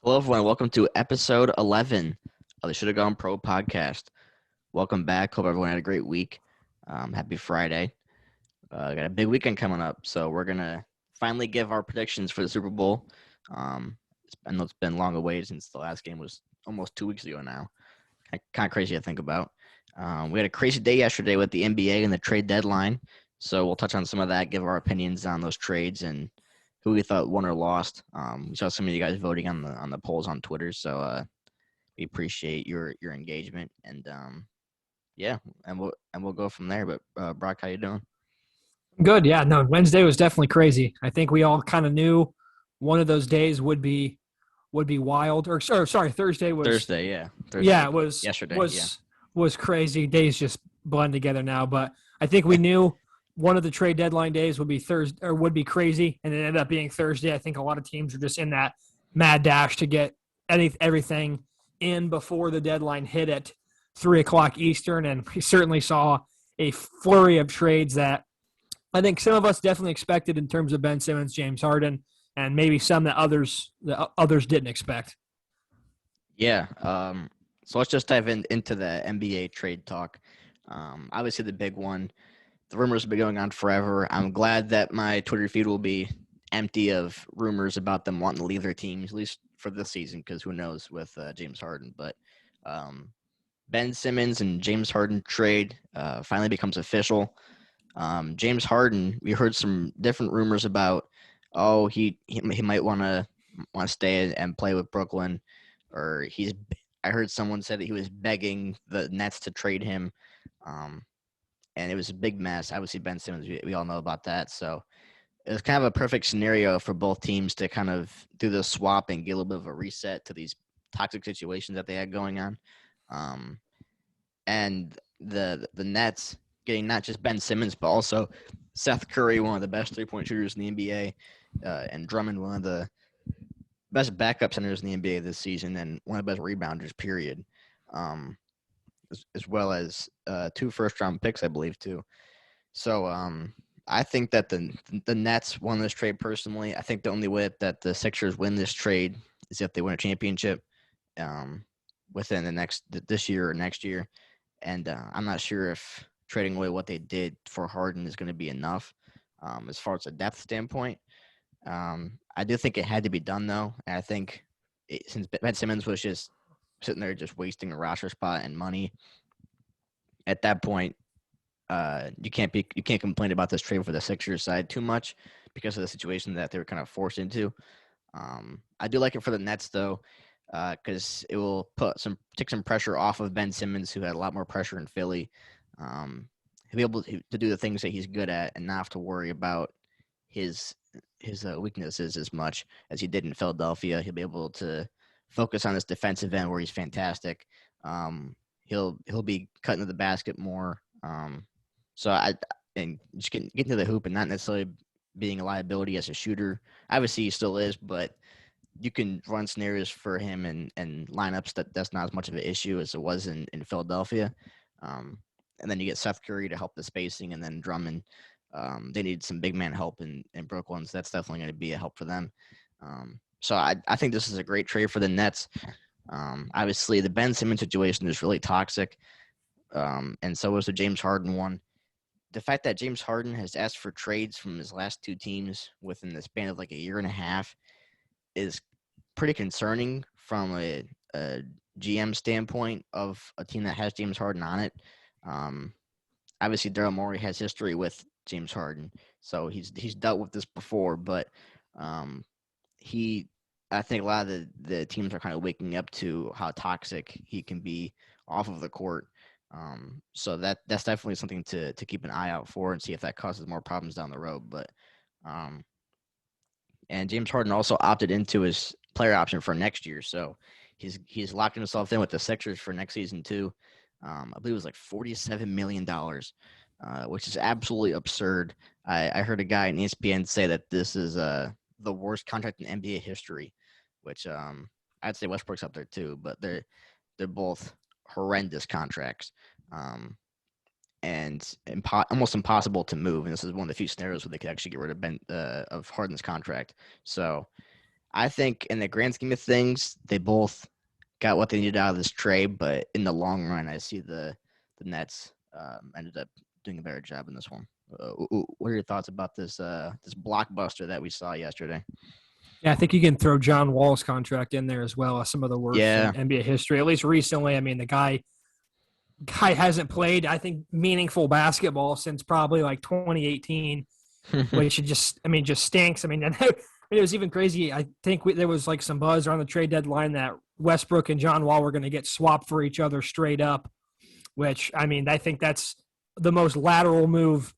Hello, everyone. Welcome to episode 11 of the Should Have Gone Pro podcast. Welcome back. Hope everyone had a great week. Happy Friday. Got a big weekend coming up, so we're going to finally give our predictions for the Super Bowl. I know it's been long away since the last game was almost 2 weeks ago now. Kind of crazy to think about. We had a crazy day yesterday with the NBA and the trade deadline, so we'll touch on some of that, give our opinions on those trades and who we thought won or lost. We saw some of you guys voting on the polls on Twitter, so we appreciate your engagement. And yeah, and we'll go from there. But Brock, how you doing? Good. Yeah. No, Wednesday was definitely crazy. I think we all kind of knew one of those days would be wild. Or sorry, Thursday was Thursday, yeah, yeah, Thursday, it was yesterday, yeah, was was crazy. Days just blend together now, but I think we knew one of the trade deadline days would be Thursday or would be crazy, and it ended up being Thursday. I think a lot of teams are just in that mad dash to get everything in before the deadline hit at 3 o'clock Eastern, and we certainly saw a flurry of trades that I think some of us definitely expected in terms of Ben Simmons, James Harden, and maybe some that others didn't expect. yeah. So let's just dive into the NBA trade talk. Obviously, the big one. The rumors have been going on forever. I'm glad that my Twitter feed will be empty of rumors about them wanting to leave their teams, at least for this season, because who knows with James Harden. But um, Ben Simmons and James Harden trade finally becomes official. James Harden, we heard some different rumors about, oh, he might want to stay and play with Brooklyn, or I heard someone said that he was begging the Nets to trade him. Um, and it was a big mess. Obviously, Ben Simmons, we all know about that. So it was kind of a perfect scenario for both teams to kind of do the swap and get a little bit of a reset to these toxic situations that they had going on. Um, and the Nets getting not just Ben Simmons, but also Seth Curry, one of the best three-point shooters in the NBA, and Drummond, one of the best backup centers in the NBA this season, and one of the best rebounders, period. Um, as well as 2 first-round picks, I believe, too. So I think that the Nets won this trade personally. I think the only way that the Sixers win this trade is if they win a championship within this year or next year. And I'm not sure if trading away what they did for Harden is going to be enough as far as a depth standpoint. I do think it had to be done, though. And I think since Ben Simmons was just sitting there just wasting a roster spot and money, at that point, you can't complain about this trade for the Sixers side too much because of the situation that they were kind of forced into. I do like it for the Nets though, because it will take some pressure off of Ben Simmons, who had a lot more pressure in Philly. He'll be able to do the things that he's good at and not have to worry about his weaknesses as much as he did in Philadelphia. He'll be able to focus on his defensive end where he's fantastic. He'll be cutting to the basket more. So and just getting to the hoop and not necessarily being a liability as a shooter. Obviously, he still is, but you can run scenarios for him and lineups that's not as much of an issue as it was in Philadelphia. And then you get Seth Curry to help the spacing, and then Drummond. They need some big man help in Brooklyn, so that's definitely going to be a help for them. So I think this is a great trade for the Nets. Obviously, the Ben Simmons situation is really toxic, and so was the James Harden one. The fact that James Harden has asked for trades from his last 2 teams within the span of like a year and a half is pretty concerning from a GM standpoint of a team that has James Harden on it. Obviously, Daryl Morey has history with James Harden, so he's dealt with this before. But I think a lot of the teams are kind of waking up to how toxic he can be off of the court. So that's definitely something to keep an eye out for and see if that causes more problems down the road. But and James Harden also opted into his player option for next year, so he's locked himself in with the Sixers for next season too. I believe it was like $47 million, which is absolutely absurd. I heard a guy in ESPN say that this is the worst contract in NBA history, which I'd say Westbrook's up there too, but they're both horrendous contracts. And almost impossible to move. And this is one of the few scenarios where they could actually get rid of Harden's contract. So I think in the grand scheme of things, they both got what they needed out of this trade, but in the long run, I see the Nets ended up doing a better job in this one. What are your thoughts about this blockbuster that we saw yesterday? Yeah, I think you can throw John Wall's contract in there as well as some of the worst in Yeah. NBA history, at least recently. I mean, the guy hasn't played, I think, meaningful basketball since probably like 2018, which just stinks. I mean, it was even crazy. I think there was like some buzz around the trade deadline that Westbrook and John Wall were going to get swapped for each other straight up, which, I mean, I think that's the most lateral move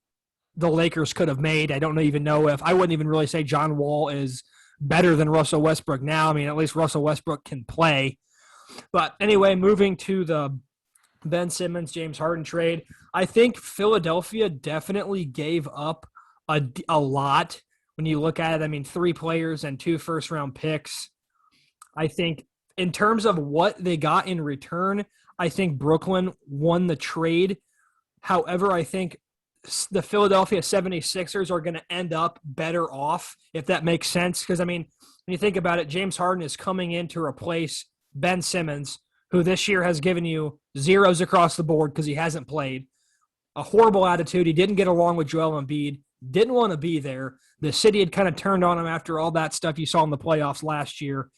the Lakers could have made. I don't even know if I wouldn't even really say John Wall is better than Russell Westbrook now. I mean, at least Russell Westbrook can play. But anyway, moving to the Ben Simmons, James Harden trade, I think Philadelphia definitely gave up a lot when you look at it. I mean, 3 players and 2 first-round picks. I think in terms of what they got in return, I think Brooklyn won the trade. However, I think the Philadelphia 76ers are going to end up better off, if that makes sense. Because, I mean, when you think about it, James Harden is coming in to replace Ben Simmons, who this year has given you zeros across the board because he hasn't played, a horrible attitude. He didn't get along with Joel Embiid, didn't want to be there. The city had kind of turned on him after all that stuff you saw in the playoffs last year.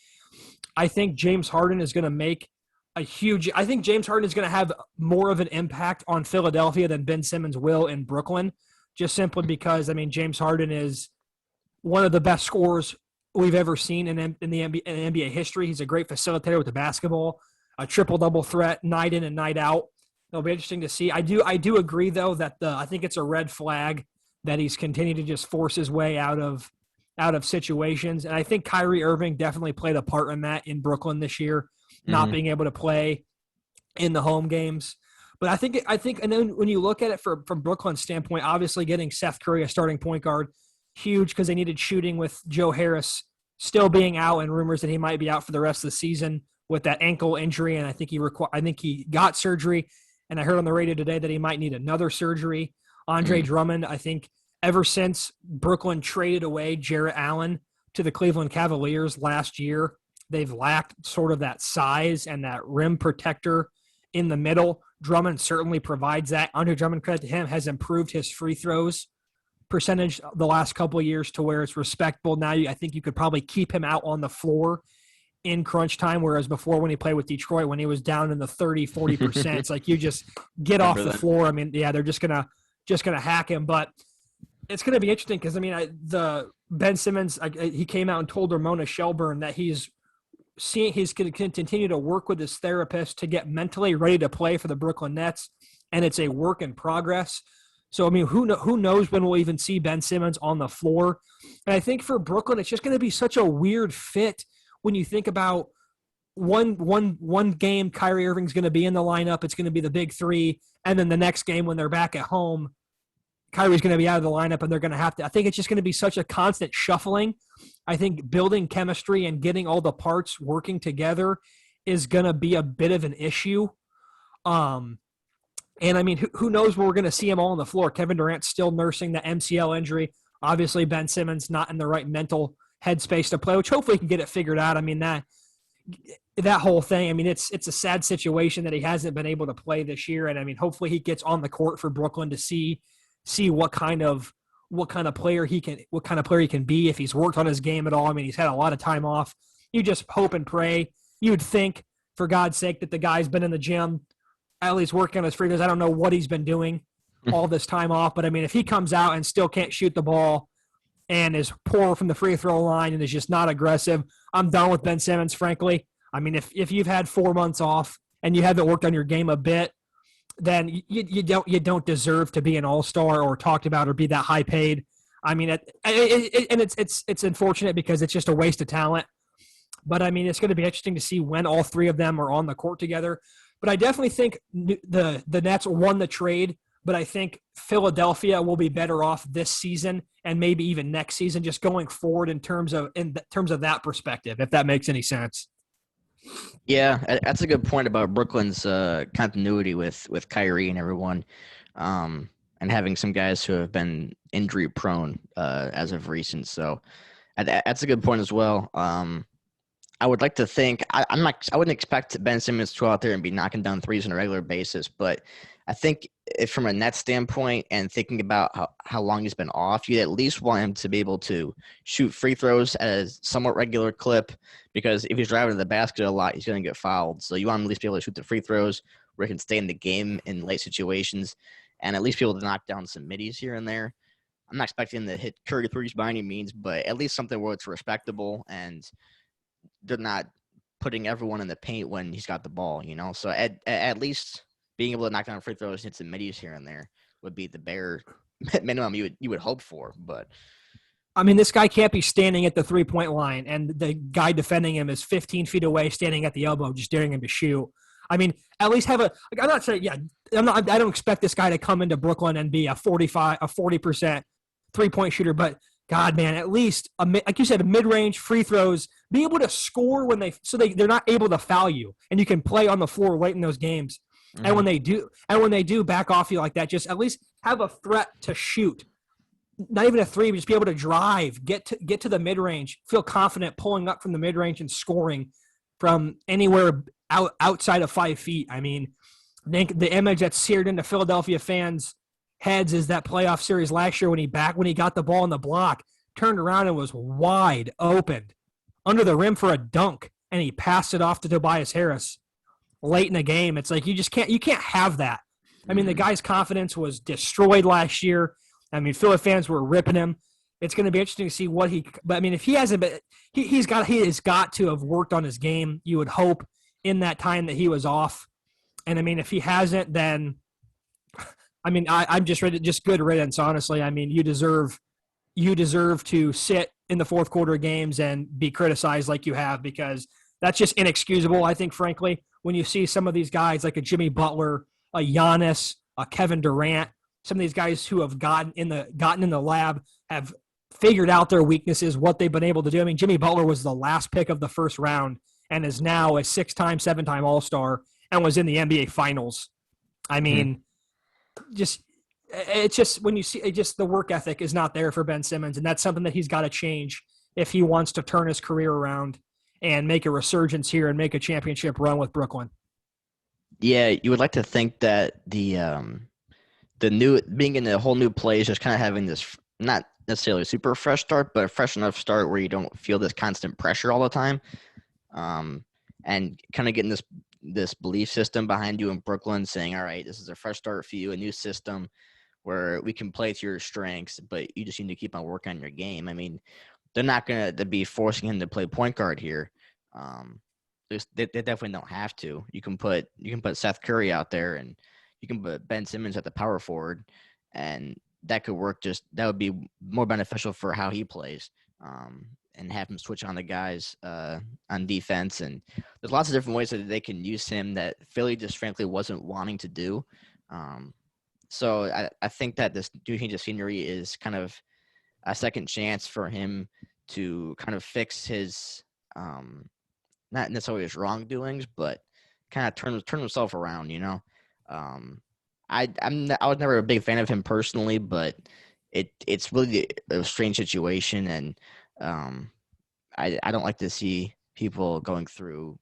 I think James Harden is going to make I think James Harden is going to have more of an impact on Philadelphia than Ben Simmons will in Brooklyn, just simply because, I mean, James Harden is one of the best scorers we've ever seen in the NBA history. He's a great facilitator with the basketball, a triple-double threat night in and night out. It'll be interesting to see. I do agree, though, that I think it's a red flag that he's continued to just force his way out of situations. And I think Kyrie Irving definitely played a part in that in Brooklyn this year, not being able to play in the home games. But I think, and then when you look at it from Brooklyn's standpoint, obviously getting Seth Curry a starting point guard, huge because they needed shooting with Joe Harris still being out and rumors that he might be out for the rest of the season with that ankle injury. And I think he got surgery. And I heard on the radio today that he might need another surgery. Andre Drummond, I think ever since Brooklyn traded away Jarrett Allen to the Cleveland Cavaliers last year, they've lacked sort of that size and that rim protector in the middle. Drummond certainly provides that. Andre Drummond, credit to him, has improved his free throws percentage the last couple of years to where it's respectable. Now I think you could probably keep him out on the floor in crunch time, whereas before when he played with Detroit, when he was down in the 30-40%, it's like you just get off the floor. I mean, yeah, they're just gonna hack him. But it's going to be interesting because, I mean, the Ben Simmons, he came out and told Ramona Shelburne that he's going to continue to work with his therapist to get mentally ready to play for the Brooklyn Nets, and it's a work in progress. So, I mean, who knows when we'll even see Ben Simmons on the floor. And I think for Brooklyn, it's just going to be such a weird fit when you think about one game Kyrie Irving's going to be in the lineup. It's going to be the big 3. And then the next game when they're back at home, Kyrie's going to be out of the lineup and they're going to have to – I think it's just going to be such a constant shuffling. I think building chemistry and getting all the parts working together is going to be a bit of an issue. And, I mean, who knows when we're going to see them all on the floor. Kevin Durant's still nursing the MCL injury. Obviously, Ben Simmons not in the right mental headspace to play, which hopefully he can get it figured out. I mean, that whole thing, I mean, it's a sad situation that he hasn't been able to play this year. And, I mean, hopefully he gets on the court for Brooklyn to see what kind of player he can be if he's worked on his game at all. I mean, he's had a lot of time off. You just hope and pray. You would think, for God's sake, that the guy's been in the gym, at least working on his free throws. I don't know what he's been doing all this time off, but I mean, if he comes out and still can't shoot the ball and is poor from the free throw line and is just not aggressive, I'm done with Ben Simmons, frankly. I mean, if you've had 4 months off and you haven't worked on your game a bit, then you don't deserve to be an all-star or talked about or be that high paid. I mean, and it's unfortunate because it's just a waste of talent. But I mean, it's going to be interesting to see when all 3 of them are on the court together. But I definitely think the Nets won the trade. But I think Philadelphia will be better off this season and maybe even next season, just going forward in terms of that perspective, if that makes any sense. Yeah, that's a good point about Brooklyn's continuity with Kyrie and everyone, and having some guys who have been injury prone as of recent. So That's a good point as well. I would like to think I wouldn't expect Ben Simmons to go out there and be knocking down threes on a regular basis, but I think if from a net standpoint and thinking about how long he's been off, you'd at least want him to be able to shoot free throws at a somewhat regular clip, because if he's driving to the basket a lot, he's going to get fouled. So you want him at least be able to shoot the free throws where he can stay in the game in late situations and at least be able to knock down some middies here and there. I'm not expecting him to hit Curry threes by any means, but at least something where it's respectable and they're not putting everyone in the paint when he's got the ball, you know. So at least being able to knock down free throws, hit some middies here and there would be the bare minimum you would hope for. But I mean, this guy can't be standing at the 3-point line, and the guy defending him is 15 feet away, standing at the elbow, just daring him to shoot. I mean, at least have a. Like, I'm not saying, yeah, I don't expect this guy to come into Brooklyn and be a 40% 3-point shooter, but God, man, at least like you said, mid-range free throws, be able to score when they're not able to foul you, and you can play on the floor late in those games. Mm-hmm. And when they do back off you like that, just at least have a threat to shoot. Not even a three, but just be able to drive, get to the mid-range, feel confident pulling up from the mid-range and scoring from anywhere outside of 5 feet. I mean, I think the image that's seared into Philadelphia fans' heads is that playoff series last year when he got the ball in the block, turned around and was wide open under the rim for a dunk, and he passed it off to Tobias Harris late in the game. It's like you can't have that. I mean, the guy's confidence was destroyed last year. I mean, Philly fans were ripping him. It's going to be interesting to see what but I mean, if he hasn't been, he has got to have worked on his game, you would hope, in that time that he was off. And I mean, if he hasn't, then I mean, I'm just ready, just good riddance, honestly. I mean, you deserve to sit in the fourth quarter games and be criticized like you have, because that's just inexcusable, I think, frankly, when you see some of these guys like a Jimmy Butler, a Giannis, a Kevin Durant, some of these guys who have gotten in the lab, have figured out their weaknesses, what they've been able to do. I mean, Jimmy Butler was the last pick of the first round and is now a 6-time, 7-time All-Star and was in the NBA Finals. I mean, it's just when you see it, just the work ethic is not there for Ben Simmons, and that's something that he's got to change if he wants to turn his career around and make a resurgence here and make a championship run with Brooklyn. Yeah, you would like to think that the new being in a whole new place, just kind of having this not necessarily a super fresh start, but a fresh enough start where you don't feel this constant pressure all the time, and kind of getting this belief system behind you in Brooklyn, saying, all right, this is a fresh start for you, a new system where we can play to your strengths, but you just need to keep on working on your game. I mean, they're not going to be forcing him to play point guard here. They definitely don't have to. You can put Seth Curry out there, and you can put Ben Simmons at the power forward, and that could work. That would be more beneficial for how he plays, and have him switch on the guys on defense. And there's lots of different ways that they can use him that Philly just frankly wasn't wanting to do. So I think that this new change of scenery is kind of a second chance for him to kind of fix his not necessarily his wrongdoings, but kind of turn himself around, you know. I was never a big fan of him personally, but it's really a strange situation, and I don't like to see people going through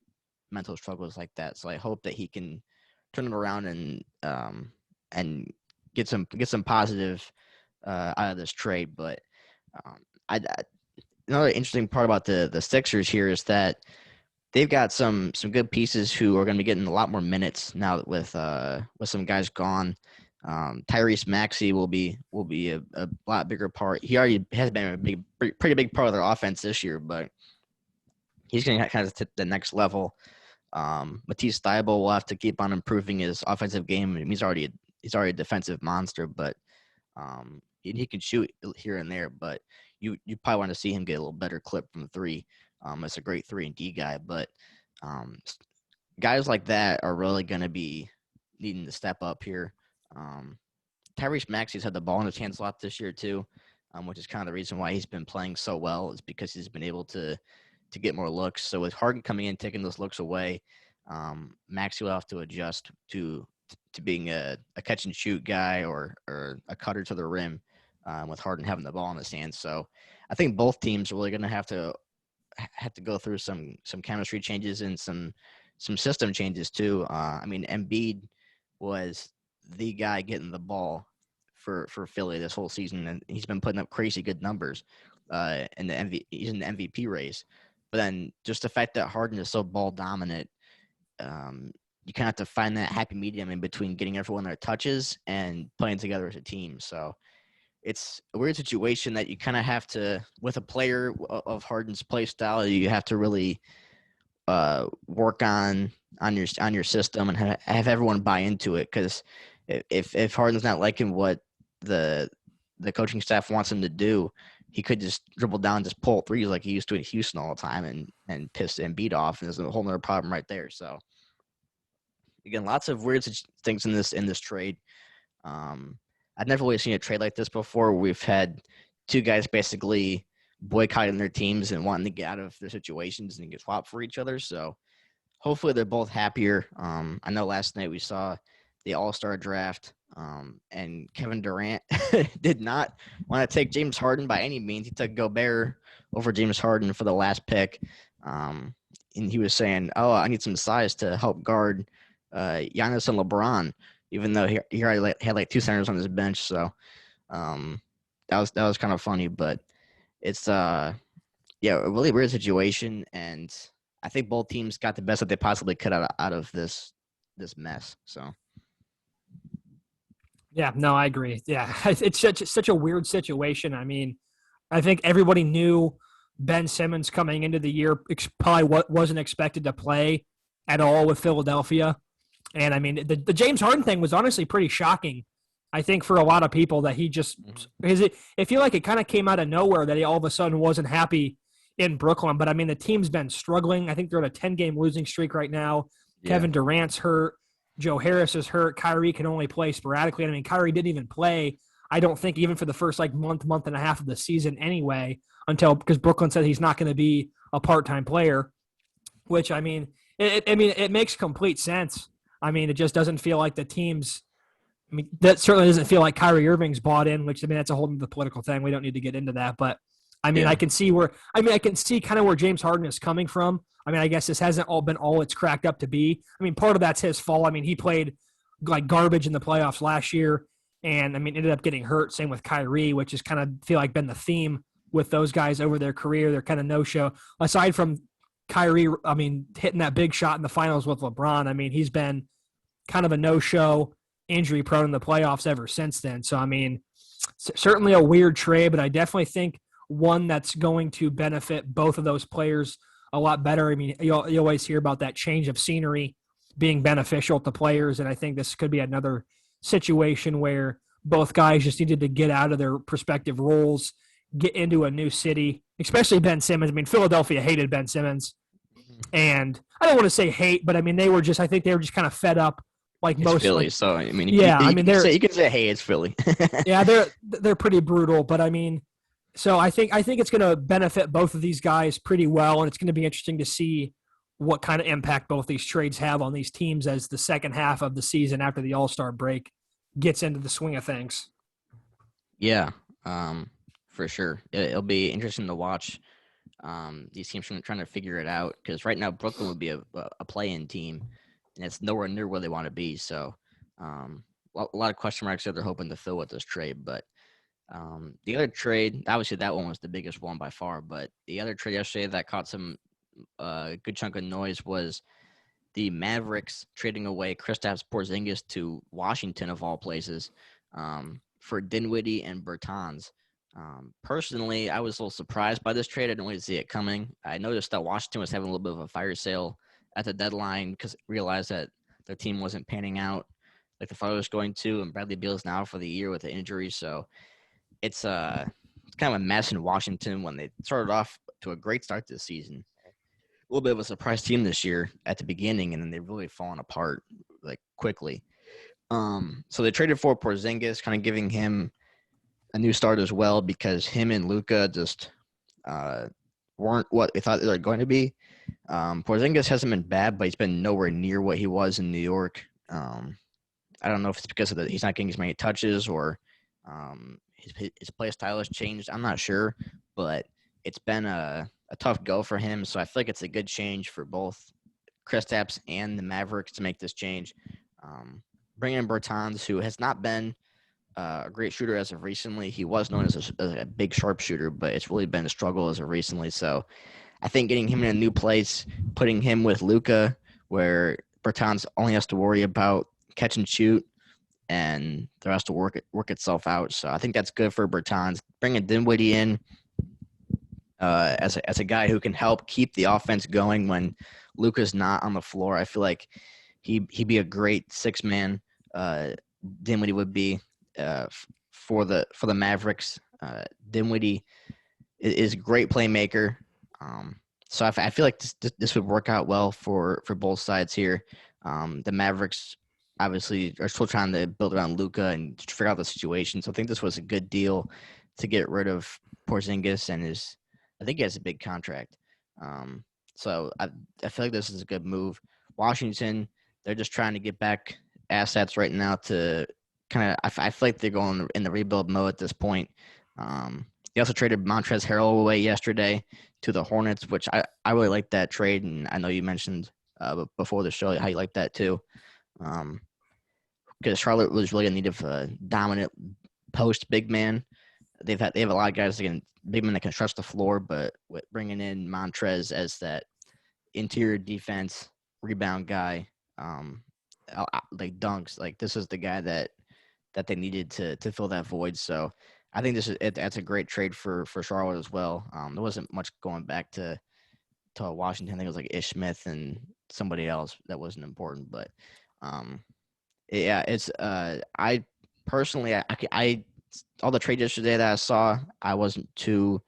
mental struggles like that. So I hope that he can turn it around and get some positive out of this trade. But another interesting part about the Sixers here is that they've got some good pieces who are going to be getting a lot more minutes now with some guys gone. Tyrese Maxey will be a lot bigger part. He already has been pretty big part of their offense this year, but he's going to kind of hit the next level. Matisse Thybulle will have to keep on improving his offensive game. I mean, he's already a defensive monster, but he can shoot here and there. But you probably want to see him get a little better clip from three. It's a great 3-and-D guy, but guys like that are really going to be needing to step up here. Tyrese Maxey's had the ball in his hands a lot this year too, which is kind of the reason why he's been playing so well, is because he's been able to get more looks. So with Harden coming in, taking those looks away, Maxey will have to adjust to being a catch and shoot guy or a cutter to the rim, with Harden having the ball in his hands. So I think both teams are really going to have to go through some chemistry changes and some system changes too. I mean, Embiid was the guy getting the ball for Philly this whole season, and he's been putting up crazy good numbers. He's in the MVP race. But then just the fact that Harden is so ball dominant, you kind of have to find that happy medium in between getting everyone their touches and playing together as a team. So it's a weird situation that you kind of have to, with a player of Harden's play style, you have to really work on your system and have everyone buy into it. Because if Harden's not liking what the coaching staff wants him to do, he could just dribble down, just pull threes like he used to in Houston all the time, and piss Embiid off, and there's a whole nother problem right there. So again, lots of weird things in this trade. I've never really seen a trade like this before. We've had two guys basically boycotting their teams and wanting to get out of their situations and get swapped for each other. So hopefully they're both happier. I know last night we saw the All-Star draft, and Kevin Durant did not want to take James Harden by any means. He took Gobert over James Harden for the last pick. And he was saying, "Oh, I need some size to help guard Giannis and LeBron," even though he already had like two centers on his bench. So that was kind of funny, but it's a really weird situation, and I think both teams got the best that they possibly could out of this mess. So Yeah, no, I agree. Yeah, it's such a weird situation. I mean, I think everybody knew Ben Simmons coming into the year probably wasn't expected to play at all with Philadelphia. And I mean, the James Harden thing was honestly pretty shocking. I think for a lot of people that he just I feel like it kind of came out of nowhere that he all of a sudden wasn't happy in Brooklyn. But I mean, the team's been struggling. I think they're on a 10-game losing streak right now. Yeah. Kevin Durant's hurt. Joe Harris is hurt. Kyrie can only play sporadically. I mean, Kyrie didn't even play, I don't think, even for the first like month and a half of the season anyway, because Brooklyn said he's not going to be a part-time player, which I mean, it makes complete sense. I mean, it just doesn't feel like the team's – I mean, that certainly doesn't feel like Kyrie Irving's bought in, which, I mean, that's a whole other political thing. We don't need to get into that. But, I mean, I can see kind of where James Harden is coming from. I mean, I guess this hasn't all been all it's cracked up to be. I mean, part of that's his fault. I mean, he played like garbage in the playoffs last year and, I mean, ended up getting hurt. Same with Kyrie, which has kind of feel like been the theme with those guys over their career. They're kind of no-show. Aside from Kyrie, I mean, hitting that big shot in the finals with LeBron, I mean, he's been kind of a no-show, injury-prone in the playoffs ever since then. So, I mean, certainly a weird trade, but I definitely think one that's going to benefit both of those players a lot better. I mean, you always hear about that change of scenery being beneficial to players, and I think this could be another situation where both guys just needed to get out of their respective roles, get into a new city, especially Ben Simmons. I mean, Philadelphia hated Ben Simmons, and I don't want to say hate, but I mean, I think they were just kind of fed up. Like it's most Philly, like, so I mean, you can say, hey, it's Philly. Yeah, they're pretty brutal, but I mean, so I think it's going to benefit both of these guys pretty well, and it's going to be interesting to see what kind of impact both these trades have on these teams as the second half of the season after the All-Star break gets into the swing of things. Yeah, for sure. It'll be interesting to watch these teams trying to figure it out, because right now Brooklyn would be a play-in team, and it's nowhere near where they want to be. So a lot of question marks that they're hoping to fill with this trade. But the other trade, obviously that one was the biggest one by far, but the other trade yesterday that caught some good chunk of noise was the Mavericks trading away Kristaps Porzingis to Washington, of all places, for Dinwiddie and Bertans. Personally, I was a little surprised by this trade. I didn't really see it coming. I noticed that Washington was having a little bit of a fire sale at the deadline because realized that their team wasn't panning out like the thought it was going to, and Bradley Beal's now for the year with the injury. So it's kind of a mess in Washington when they started off to a great start this season. A little bit of a surprise team this year at the beginning, and then they've really fallen apart like quickly. So they traded for Porzingis, kind of giving him a new start as well, because him and Luka just weren't what they thought they were going to be. Porzingis hasn't been bad, but he's been nowhere near what he was in New York. I don't know if it's because of he's not getting as many touches or his play style has changed. I'm not sure, but it's been a tough go for him. So I feel like it's a good change for both Kristaps and the Mavericks to make this change. Bringing in Bertans, who has not been a great shooter as of recently. He was known as a big sharpshooter, but it's really been a struggle as of recently. So I think getting him in a new place, putting him with Luka, where Bertans only has to worry about catch and shoot, and the rest will work itself out. So I think that's good for Bertans. Bringing Dinwiddie in as a guy who can help keep the offense going when Luka's not on the floor. I feel like he'd be a great six-man. Dinwiddie would be for the Mavericks. Dinwiddie is a great playmaker. So I feel like this would work out well for both sides here. The Mavericks obviously are still trying to build around Luka and figure out the situation. So I think this was a good deal to get rid of Porzingis, and I think he has a big contract. So I feel like this is a good move. Washington, they're just trying to get back assets right now to kind of – I feel like they're going in the rebuild mode at this point. They also traded Montrezl Harrell away yesterday to the Hornets, which I really like that trade, and I know you mentioned before the show how you like that too. Because Charlotte was really in need of a dominant post big man. They have a lot of guys big men that can stretch the floor, but with bringing in Montrez as that interior defense rebound guy, like dunks, like this is the guy that they needed to fill that void. So I think that's a great trade for Charlotte as well. There wasn't much going back to Washington. I think it was like Ish Smith and somebody else that wasn't important, but yeah, it's I personally I all the trades yesterday that I saw, I wasn't too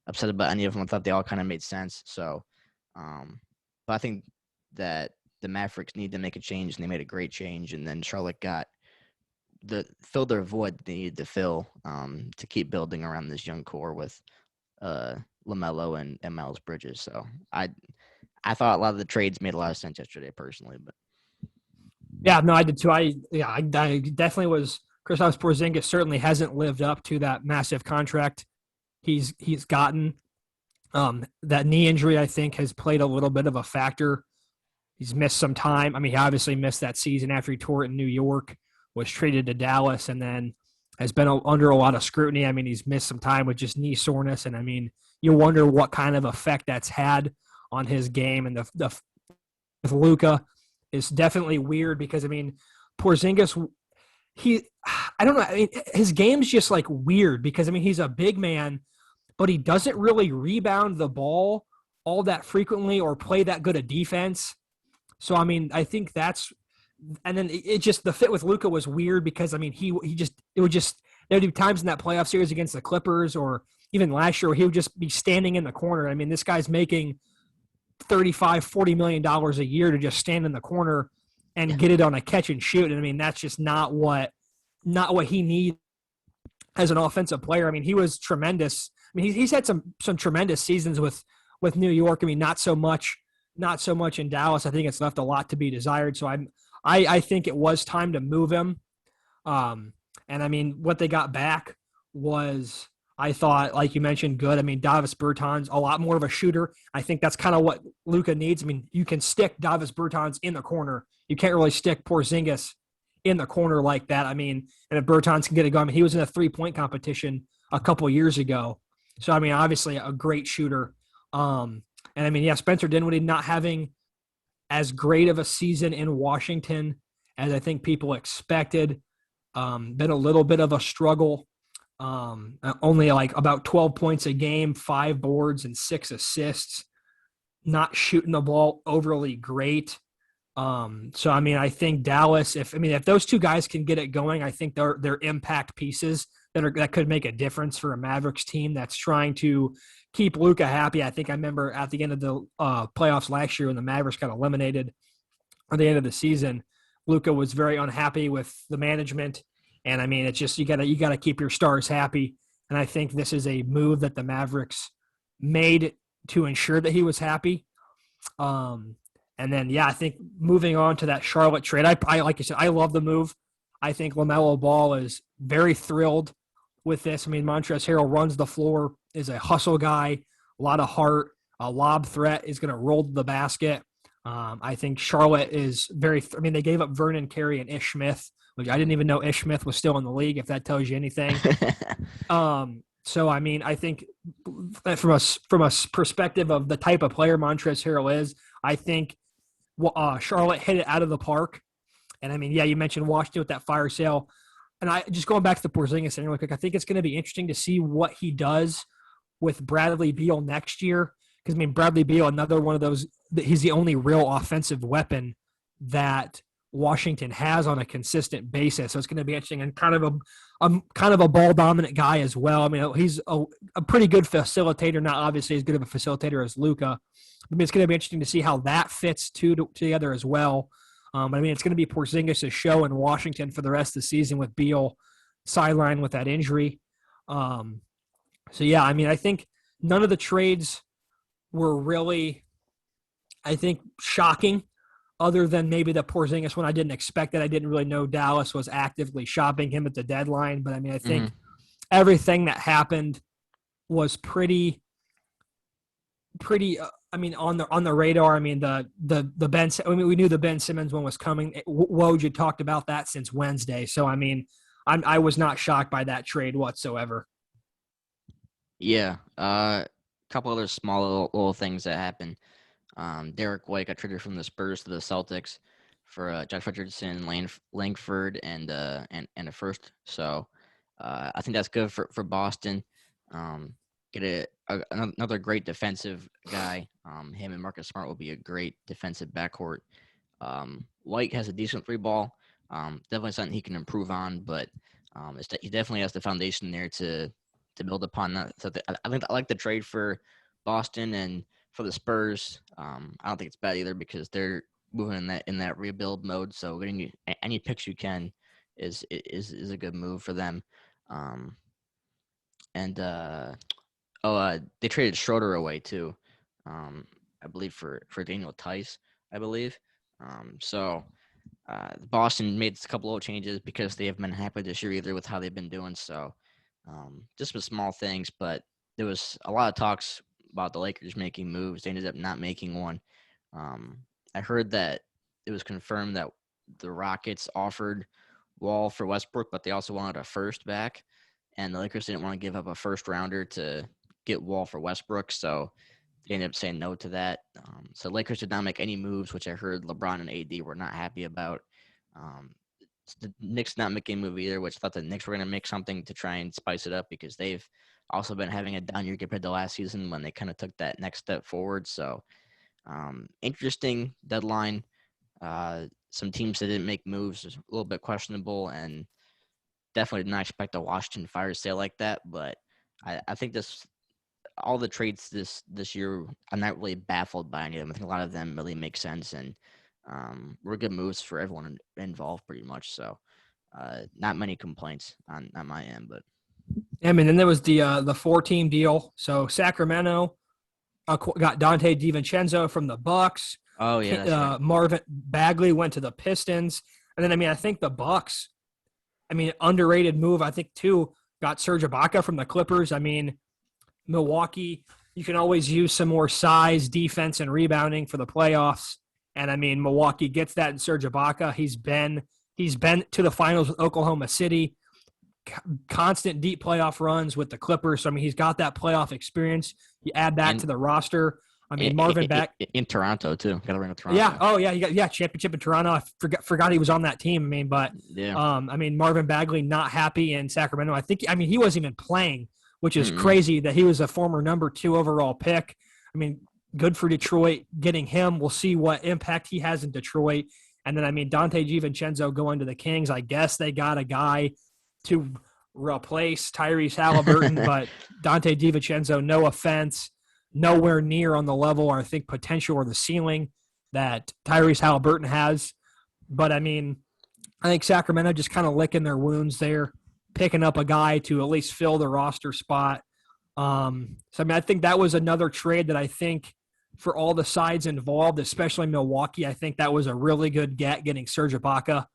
upset about any of them. I thought they all kind of made sense. So, but I think that the Mavericks need to make a change, and they made a great change. And then Charlotte filled their void they needed to fill to keep building around this young core with LaMelo and Miles Bridges. So I thought a lot of the trades made a lot of sense yesterday, personally. But yeah, no, I did too. I definitely was. Kristaps Porzingis certainly hasn't lived up to that massive contract he's gotten. That knee injury, I think, has played a little bit of a factor. He's missed some time. I mean, he obviously missed that season after he tore it in New York, was traded to Dallas, and then has been under a lot of scrutiny. I mean, he's missed some time with just knee soreness, and I mean, you wonder what kind of effect that's had on his game. And the with Luka is definitely weird because, I mean, Porzingis, I don't know. I mean, his game's just like weird because, I mean, he's a big man, but he doesn't really rebound the ball all that frequently or play that good a defense. So, I mean, I think that's – and then it just – the fit with Luka was weird because, I mean, there would be times in that playoff series against the Clippers or even last year where he would just be standing in the corner. I mean, this guy's making $35-40 million a year to just stand in the corner and get it on a catch and shoot. And, I mean, that's just not what he needs as an offensive player. I mean, he was tremendous. I mean, he's had some tremendous seasons with New York. I mean, not so much in Dallas. I think it's left a lot to be desired. So I think it was time to move him. And I mean, what they got back was, I thought, like you mentioned, good. I mean, Davis Bertans, a lot more of a shooter. I think that's kind of what Luka needs. I mean, you can stick Davis Bertans in the corner. You can't really stick Porzingis in the corner like that. I mean, and if Bertans can get it going, I mean, he was in a 3-point competition a couple years ago. So, I mean, obviously a great shooter. And I mean, yeah, Spencer Dinwiddie not having as great of a season in Washington as I think people expected. Been a little bit of a struggle. Only like about 12 points a game, 5 boards and 6 assists. Not shooting the ball overly great. So I mean, I think Dallas, if those two guys can get it going, I think they're impact pieces that could make a difference for a Mavericks team that's trying to keep Luka happy. I think I remember at the end of the playoffs last year when the Mavericks got eliminated at the end of the season, Luka was very unhappy with the management. And I mean, it's just you gotta keep your stars happy. And I think this is a move that the Mavericks made to ensure that he was happy. And then, yeah, I think moving on to that Charlotte trade, I like you said, I love the move. I think LaMelo Ball is very thrilled with this. I mean, Montrezl Harrell runs the floor is a hustle guy, a lot of heart, a lob threat, is going to roll to the basket. I think Charlotte is I mean, they gave up Vernon Carey and Ish Smith, which I didn't even know Ish Smith was still in the league, if that tells you anything. So, I mean, I think from a perspective of the type of player Montrezl Harrell is, I think Charlotte hit it out of the park. And I mean, yeah, you mentioned Washington with that fire sale. And I just going back to the Porzingis thing real quick, I think it's going to be interesting to see what he does with Bradley Beal next year. Because, I mean, Bradley Beal, another one of those, he's the only real offensive weapon that Washington has on a consistent basis. So it's going to be interesting, and kind of a ball dominant guy as well. I mean, he's a pretty good facilitator, not obviously as good of a facilitator as Luka. I mean, it's going to be interesting to see how that fits together as well. I mean, it's going to be Porzingis' show in Washington for the rest of the season with Beal sidelined with that injury. So yeah, I mean, I think none of the trades were really, I think, shocking, other than maybe the Porzingis one. I didn't expect that. I didn't really know Dallas was actively shopping him at the deadline. But I mean, I think everything that happened was pretty. I mean, on the radar. I mean, the Ben. I mean, we knew the Ben Simmons one was coming. Woj had talked about that since Wednesday. So I mean, I was not shocked by that trade whatsoever. Yeah. Couple other small little things that happened. Derek White got traded from the Spurs to the Celtics for Josh Richardson, Langford, and a first. So I think that's good for Boston. Get another great defensive guy. Him and Marcus Smart will be a great defensive backcourt. White has a decent free ball. Definitely something he can improve on, but he definitely has the foundation there to build upon that. So I think I like the trade for Boston, and for the Spurs, I don't think it's bad either, because they're moving in that rebuild mode. So getting any picks you can is a good move for them. They traded Schroeder away too, I believe for Daniel Tice, I believe. Boston made a couple of changes because they haven't been happy this year either with how they've been doing. So just with small things, but there was a lot of talks about the Lakers making moves. They ended up not making one. I heard that it was confirmed that the Rockets offered Wall for Westbrook, but they also wanted a first back, and the Lakers didn't want to give up a first rounder to get Wall for Westbrook, so they ended up saying no to that. So Lakers did not make any moves, which I heard LeBron and AD were not happy about. The Knicks not making a move either, which I thought the Knicks were going to make something to try and spice it up, because they've also been having a down year compared to last season when they kind of took that next step forward. So interesting deadline. Some teams that didn't make moves is a little bit questionable, and definitely did not expect a Washington fire sale like that. But I think all the trades this year, I'm not really baffled by any of them. I think a lot of them really make sense, and were good moves for everyone involved pretty much. So not many complaints on my end. But I mean, then there was the 4-team deal. So Sacramento got Dante DiVincenzo from the Bucks. Oh yeah, that's right. Marvin Bagley went to the Pistons, and then I mean, I think the Bucks, I mean, underrated move, I think too, got Serge Ibaka from the Clippers. I mean, Milwaukee, you can always use some more size, defense, and rebounding for the playoffs. And I mean, Milwaukee gets that in Serge Ibaka. He's been to the finals with Oklahoma City, constant deep playoff runs with the Clippers. So I mean, he's got that playoff experience. You add that to the roster. I mean, Marvin back in Toronto too. Got to ring with Toronto. Yeah. Oh yeah. You got championship in Toronto. I forgot he was on that team. I mean, but yeah. I mean, Marvin Bagley not happy in Sacramento. I mean, he wasn't even playing, which is crazy that he was a former number 2 overall pick. I mean, good for Detroit getting him. We'll see what impact he has in Detroit. And then, I mean, Dante DiVincenzo going to the Kings. I guess they got a guy to replace Tyrese Halliburton, but Dante DiVincenzo, no offense, nowhere near on the level, or I think potential, or the ceiling that Tyrese Halliburton has. But, I mean, I think Sacramento just kind of licking their wounds there, picking up a guy to at least fill the roster spot. So, I mean, I think that was another trade that I think for all the sides involved, especially Milwaukee, I think that was a really good getting Serge Ibaka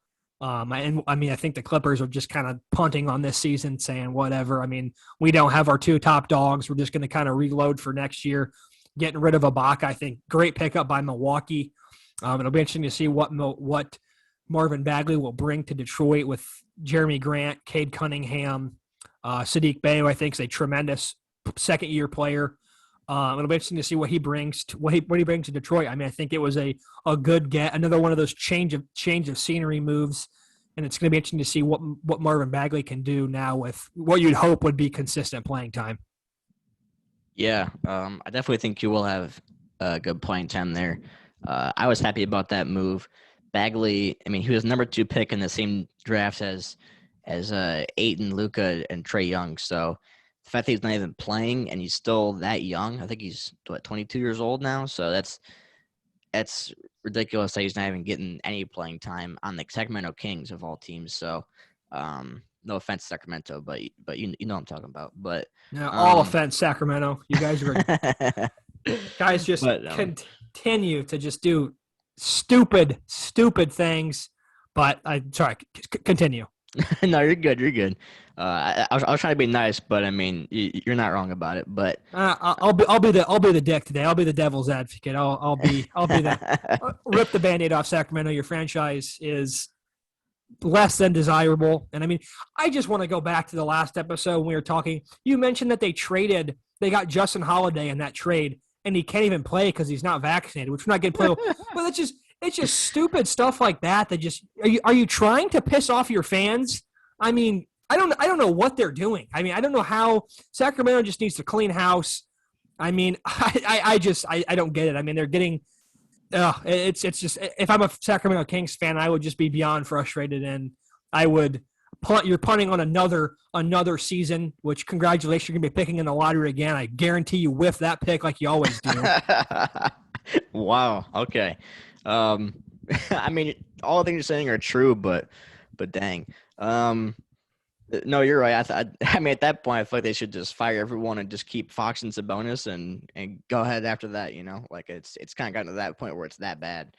And I mean, I think the Clippers are just kind of punting on this season, saying whatever. I mean, we don't have our two top dogs. We're just going to kind of reload for next year. Getting rid of Ibaka, I think, great pickup by Milwaukee. It'll be interesting to see what Marvin Bagley will bring to Detroit with Jeremy Grant, Cade Cunningham, Sadiq Bey, who I think is a tremendous second-year player. It'll be interesting to see what he brings to what he brings to Detroit. I mean, I think it was a good get, another one of those change of scenery moves, and it's going to be interesting to see what Marvin Bagley can do now with what you'd hope would be consistent playing time. Yeah, I definitely think you will have good playing time there. I was happy about that move. Bagley, I mean, he was number 2 pick in the same draft as Ayton, Luka, and Trae Young. So the fact that he's not even playing and he's still that young, I think he's 22 years old now. So that's ridiculous that he's not even getting any playing time on the Sacramento Kings of all teams. So no offense, Sacramento, but you know what I'm talking about. But Now, all offense, Sacramento, you guys just continue to just do stupid things. But continue. No, you're good. You're good. I was trying to be nice, but I mean, you're not wrong about it. But I'll be the dick today. I'll be the devil's advocate. I'll be the rip the Band-Aid off Sacramento. Your franchise is less than desirable. And I mean, I just want to go back to the last episode when we were talking. You mentioned that they got Justin Holiday in that trade, and he can't even play because he's not vaccinated, which we're not getting play. Well, it's just stupid stuff like that. That just are you trying to piss off your fans? I mean, I don't know what they're doing. I mean, I don't know how Sacramento just needs to clean house. I mean, I don't get it. I mean, they're getting. It's just if I'm a Sacramento Kings fan, I would just be beyond frustrated, and I would punt. You're punting on another season, which congratulations, you're gonna be picking in the lottery again. I guarantee you whiff that pick like you always do. Wow. Okay. I mean, all the things you're saying are true, but dang. No, you're right. I mean, at that point, I feel like they should just fire everyone and just keep Fox and Sabonis and go ahead after that. You know, like it's kind of gotten to that point where it's that bad.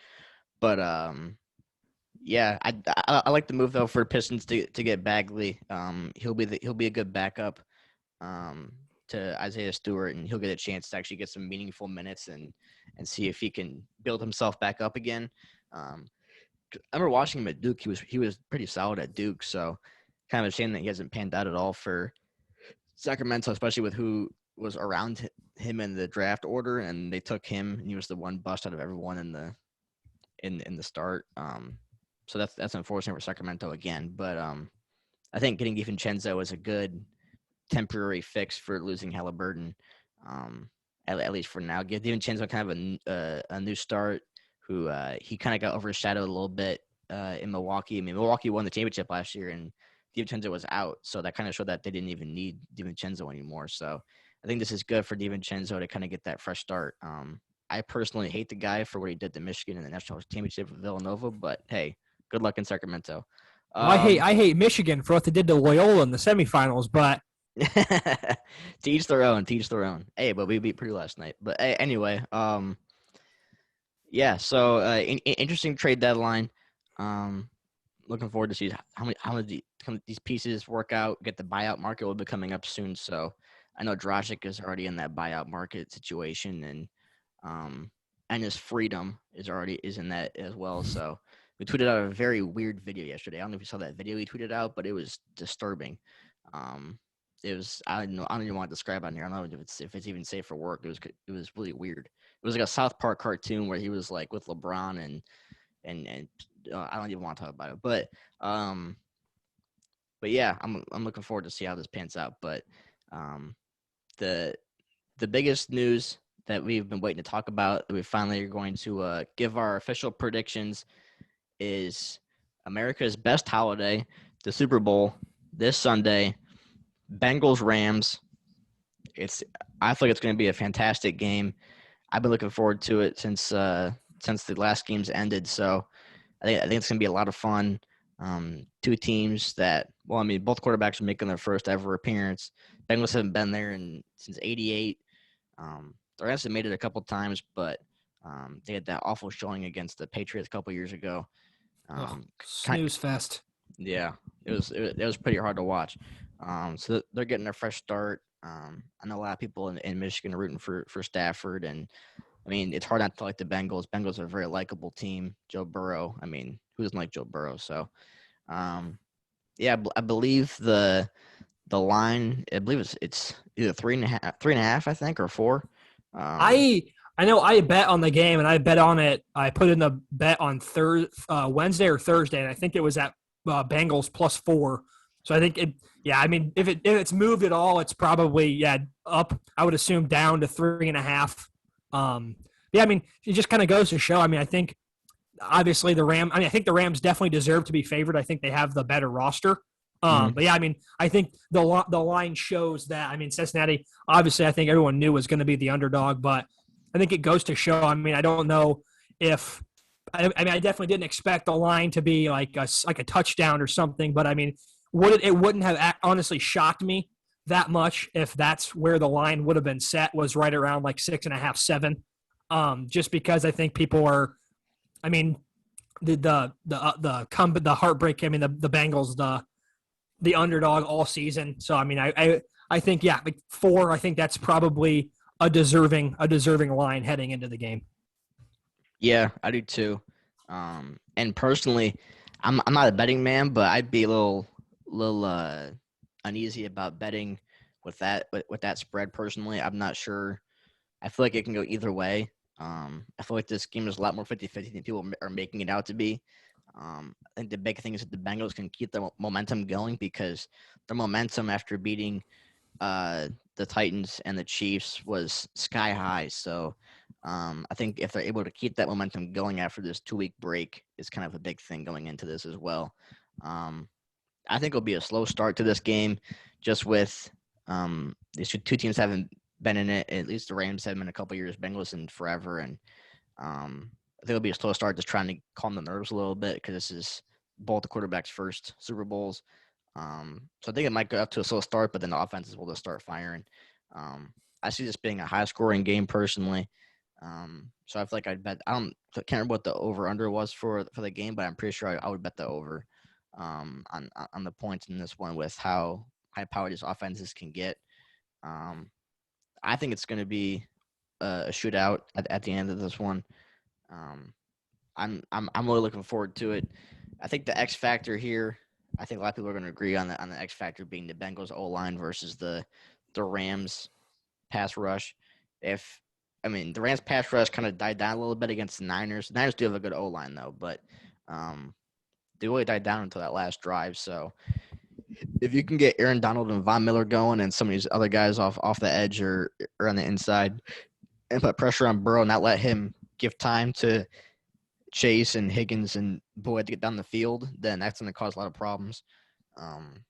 But yeah, I like the move though for Pistons to get Bagley. He'll be a good backup to Isaiah Stewart, and he'll get a chance to actually get some meaningful minutes and see if he can build himself back up again. I remember watching him at Duke. He was pretty solid at Duke, so kind of a shame that he hasn't panned out at all for Sacramento, especially with who was around him in the draft order, and they took him, and he was the one bust out of everyone in the start. So that's unfortunate for Sacramento again. But I think getting DiVincenzo is a good temporary fix for losing Halliburton, at least for now. Give DiVincenzo kind of a new start. Who he kind of got overshadowed a little bit in Milwaukee. I mean, Milwaukee won the championship last year, and DiVincenzo was out, so that kind of showed that they didn't even need DiVincenzo anymore. So I think this is good for DiVincenzo to kind of get that fresh start. I personally hate the guy for what he did to Michigan in the national championship with Villanova, but hey, good luck in Sacramento. Well, I hate Michigan for what they did to Loyola in the semifinals, but to each their own. To each their own. Hey, but we beat Purdue last night. But hey, anyway, yeah. So interesting trade deadline. Looking forward to see how these pieces work out. Get the buyout market will be coming up soon. So I know Dragic is already in that buyout market situation, and his freedom is in that as well. So we tweeted out a very weird video yesterday. I don't know if you saw that video we tweeted out, but it was disturbing. It was I don't even want to describe it on here. I don't know if it's even safe for work. It was really weird. It was like a South Park cartoon where he was like with LeBron and I don't even want to talk about it. But yeah, I'm looking forward to see how this pans out. But the biggest news that we've been waiting to talk about that we finally are going to give our official predictions is America's best holiday, the Super Bowl, this Sunday. Bengals Rams. I feel like it's going to be a fantastic game. I've been looking forward to it since the last games ended. So I think it's going to be a lot of fun. Two teams that, well, I mean, both quarterbacks are making their first ever appearance. Bengals haven't been there since '88. The Rams have made it a couple times, but they had that awful showing against the Patriots a couple years ago. Oh, Kind snooze fest. Yeah, it was pretty hard to watch. So they're getting a fresh start. I know a lot of people in Michigan are rooting for Stafford, and I mean it's hard not to like the Bengals. Bengals are a very likable team. Joe Burrow. I mean, who doesn't like Joe Burrow? So, um, yeah, I believe the line. I believe it's either 3.5, I think, or 4. Um, I know I bet on the game and I bet on it. I put in the bet on Wednesday or Thursday, and I think it was at Bengals +4. So I think it. Yeah, I mean, if it's moved at all, it's probably up. I would assume down to 3.5. Yeah, I mean, it just kind of goes to show. I mean, I think obviously the Ram. I mean, I think the Rams definitely deserve to be favored. I think they have the better roster. mhm. But yeah, I mean, I think the line shows that. I mean, Cincinnati. Obviously, I think everyone knew was going to be the underdog, but I think it goes to show. I mean, I don't know if. I mean, I definitely didn't expect the line to be like a touchdown or something, but I mean, it wouldn't have honestly shocked me that much if that's where the line would have been set was right around like 6.5, 7. Just because I think people are I mean, the heartbreak. I mean, the Bengals the underdog all season. So I mean, I think like 4. I think that's probably a deserving line heading into the game. Yeah, I do too. And personally, I'm not a betting man, but I'd be a little uneasy about betting with that spread. Personally, I'm not sure. I feel like it can go either way. I feel like this game is a lot more 50-50 than people are making it out to be. I think the big thing is that the Bengals can keep their momentum going because the momentum after beating the Titans and the Chiefs was sky high. So I think if they're able to keep that momentum going after this 2-week break is kind of a big thing going into this as well. Um, I think it'll be a slow start to this game, just with these two teams haven't been in it. At least the Rams haven't been in a couple years, Bengals in forever, and I think it'll be a slow start, just trying to calm the nerves a little bit because this is both the quarterbacks' first Super Bowls. So I think it might go up to a slow start, but then the offenses will just start firing. I see this being a high-scoring game personally. So I feel like I'd bet. I can't remember what the over/under was for the game, but I'm pretty sure I would bet the over on the points in this one with how high-powered these offenses can get. Um, I think it's going to be a shootout at the end of this one. Um, I'm really looking forward to it. I think the X factor here. I think a lot of people are going to agree on the X factor being the Bengals O line versus the Rams pass rush. If I mean the Rams pass rush kind of died down a little bit against the Niners. The Niners do have a good O line though, but they really died down until that last drive. So if you can get Aaron Donald and Von Miller going, and some of these other guys off the edge or on the inside, and put pressure on Burrow, not let him give time to Chase and Higgins and Boyd to get down the field, then that's going to cause a lot of problems. Um,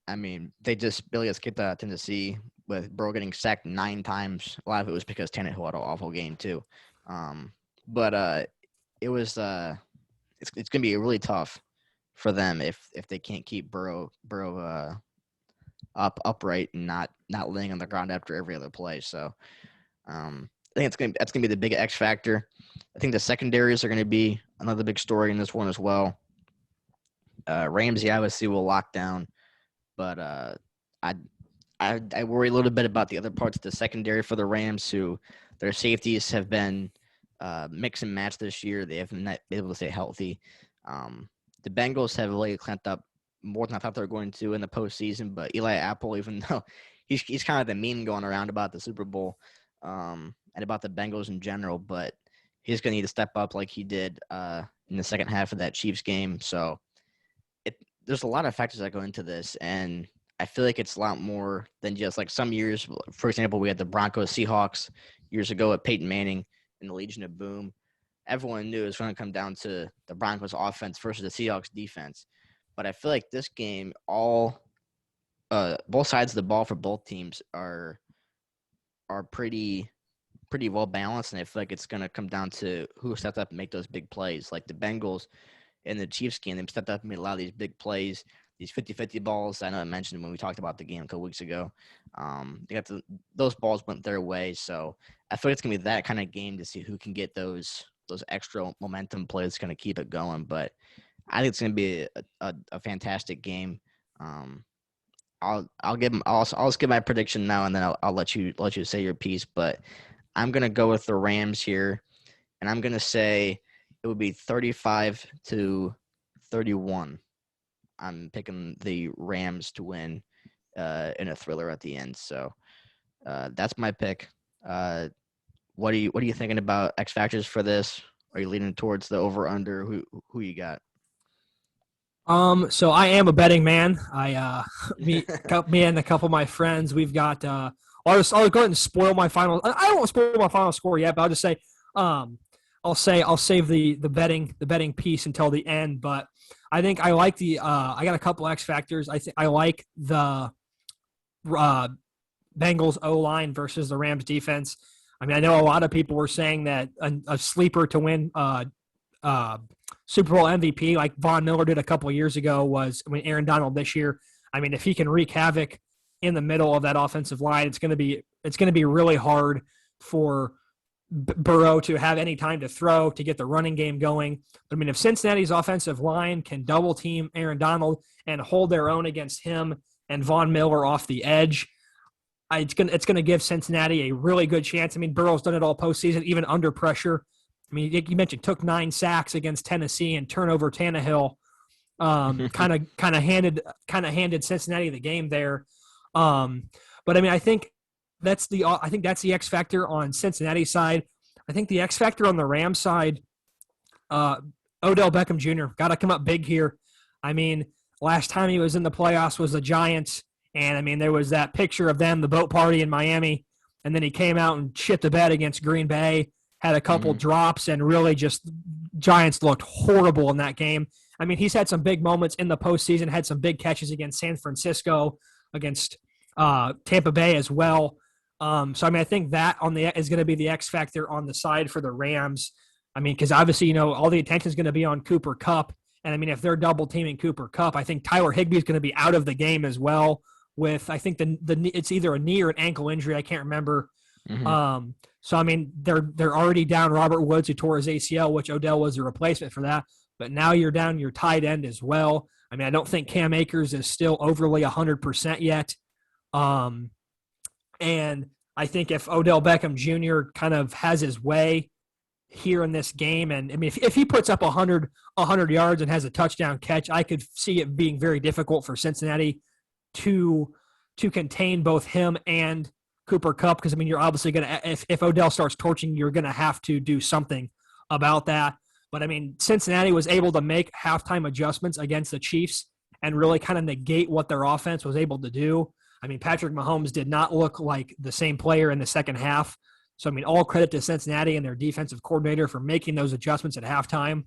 I mean, they just Billy has kicked out of Tennessee with Burrow getting sacked 9 times. A lot of it was because Tannehill had an awful game too. But it was it's going to be really tough for them if they can't keep Burrow upright and not laying on the ground after every other play. So I think that's gonna be the big X factor. I think the secondaries are going to be another big story in this one as well. Ramsey obviously will lock down, but I worry a little bit about the other parts of the secondary for the Rams, who their safeties have been mix and match this year. They haven't been able to stay healthy. The Bengals have really clamped up more than I thought they were going to in the postseason, but Eli Apple, even though he's kind of the meme going around about the Super Bowl and about the Bengals in general, but he's going to need to step up like he did in the second half of that Chiefs game. So there's a lot of factors that go into this, and I feel like it's a lot more than just like some years. For example, we had the Broncos Seahawks years ago with Peyton Manning and the Legion of Boom. Everyone knew it was going to come down to the Broncos offense versus the Seahawks defense. But I feel like this game, both sides of the ball for both teams are pretty well balanced, and I feel like it's going to come down to who steps up and make those big plays. Like the Bengals in the Chiefs game, they stepped up and made a lot of these big plays, these 50-50 balls. I know I mentioned when we talked about the game a couple weeks ago. Those balls went their way, so I feel like it's gonna be that kind of game to see who can get those extra momentum plays, going to keep it going. But I think it's gonna be a fantastic game. I'll just give my prediction now, and then I'll let you say your piece. But I'm gonna go with the Rams here, and I'm gonna say it would be 35-31. I'm picking the Rams to win in a thriller at the end. So that's my pick. What are you thinking about X factors for this? Are you leaning towards the over under? Who you got? So I am a betting man. Me and a couple of my friends, we've got. I'll go ahead and spoil my final. I don't want to spoil my final score yet, but I'll just say, I'll save the betting piece until the end. But I think I like I got a couple X factors. I like the Bengals O line versus the Rams defense. I mean, I know a lot of people were saying that a sleeper to win Super Bowl MVP, like Von Miller did a couple of years ago, was Aaron Donald this year. I mean, if he can wreak havoc in the middle of that offensive line, it's going to be really hard for Burrow to have any time to throw, to get the running game going. But I mean, if Cincinnati's offensive line can double team Aaron Donald and hold their own against him and Von Miller off the edge, it's going to give Cincinnati a really good chance. I mean, Burrow's done it all postseason, even under pressure. I mean, you mentioned took 9 sacks against Tennessee and turnover Tannehill. Kind of handed Cincinnati the game there. But I mean, I think that's the X factor on Cincinnati's side. I think the X factor on the Rams side, Odell Beckham Jr. got to come up big here. I mean, last time he was in the playoffs was the Giants, and I mean there was that picture of them, the boat party in Miami, and then he came out and shit the bed against Green Bay. Had a couple drops, and really just Giants looked horrible in that game. I mean, he's had some big moments in the postseason, had some big catches against San Francisco, against Tampa Bay as well. So, I mean, I think that is going to be the X factor on the side for the Rams. I mean, because obviously, all the attention is going to be on Cooper Kupp. And, I mean, if they're double teaming Cooper Kupp, I think Tyler Higbee is going to be out of the game as well with, I think, it's either a knee or an ankle injury. I can't remember. Mm-hmm. So, I mean, they're already down Robert Woods, who tore his ACL, which Odell was a replacement for that. But now you're down your tight end as well. I mean, I don't think Cam Akers is still overly 100% yet. And I think if Odell Beckham Jr. kind of has his way here in this game, and I mean, if he puts up 100 yards and has a touchdown catch, I could see it being very difficult for Cincinnati to contain both him and Cooper Kupp, because I mean, you're obviously going to, if Odell starts torching, you're going to have to do something about that. But I mean, Cincinnati was able to make halftime adjustments against the Chiefs and really kind of negate what their offense was able to do. I mean, Patrick Mahomes did not look like the same player in the second half. So, I mean, all credit to Cincinnati and their defensive coordinator for making those adjustments at halftime.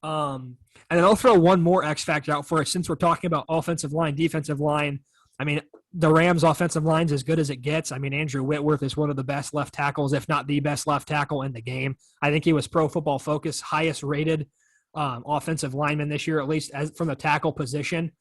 And then I'll throw one more X factor out for us since we're talking about offensive line, defensive line. I mean, the Rams' offensive line's as good as it gets. I mean, Andrew Whitworth is one of the best left tackles, if not the best left tackle in the game. I think he was Pro Football Focus highest rated offensive lineman this year, at least from the tackle position.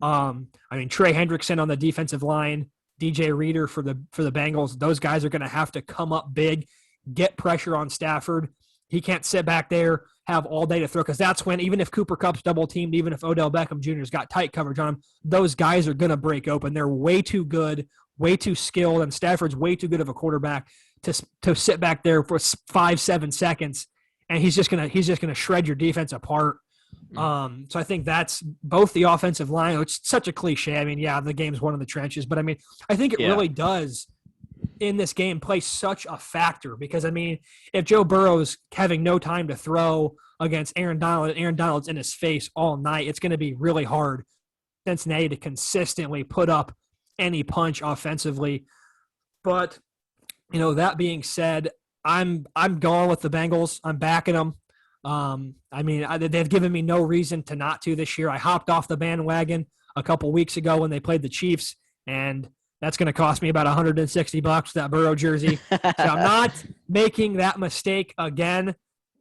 I mean, Trey Hendrickson on the defensive line, DJ Reader for the Bengals. Those guys are going to have to come up big, get pressure on Stafford. He can't sit back there, have all day to throw, because that's when, even if Cooper Kupp's double teamed, even if Odell Beckham Jr.'s got tight coverage on him, those guys are going to break open. They're way too good, way too skilled, and Stafford's way too good of a quarterback to sit back there for 5-7 seconds, and he's just gonna shred your defense apart. So I think that's both the offensive line, which is such a cliche. I mean, yeah, the game's won in the trenches, but I mean, I think it really does in this game play such a factor, because I mean, if Joe Burrow's having no time to throw against Aaron Donald and Aaron Donald's in his face all night, it's going to be really hard for Cincinnati to consistently put up any punch offensively. But that being said, I'm going with the Bengals. I'm backing them. I mean, they've given me no reason to not to this year. I hopped off the bandwagon a couple weeks ago when they played the Chiefs, and that's going to cost me about $160, that Burrow jersey. So I'm not making that mistake again.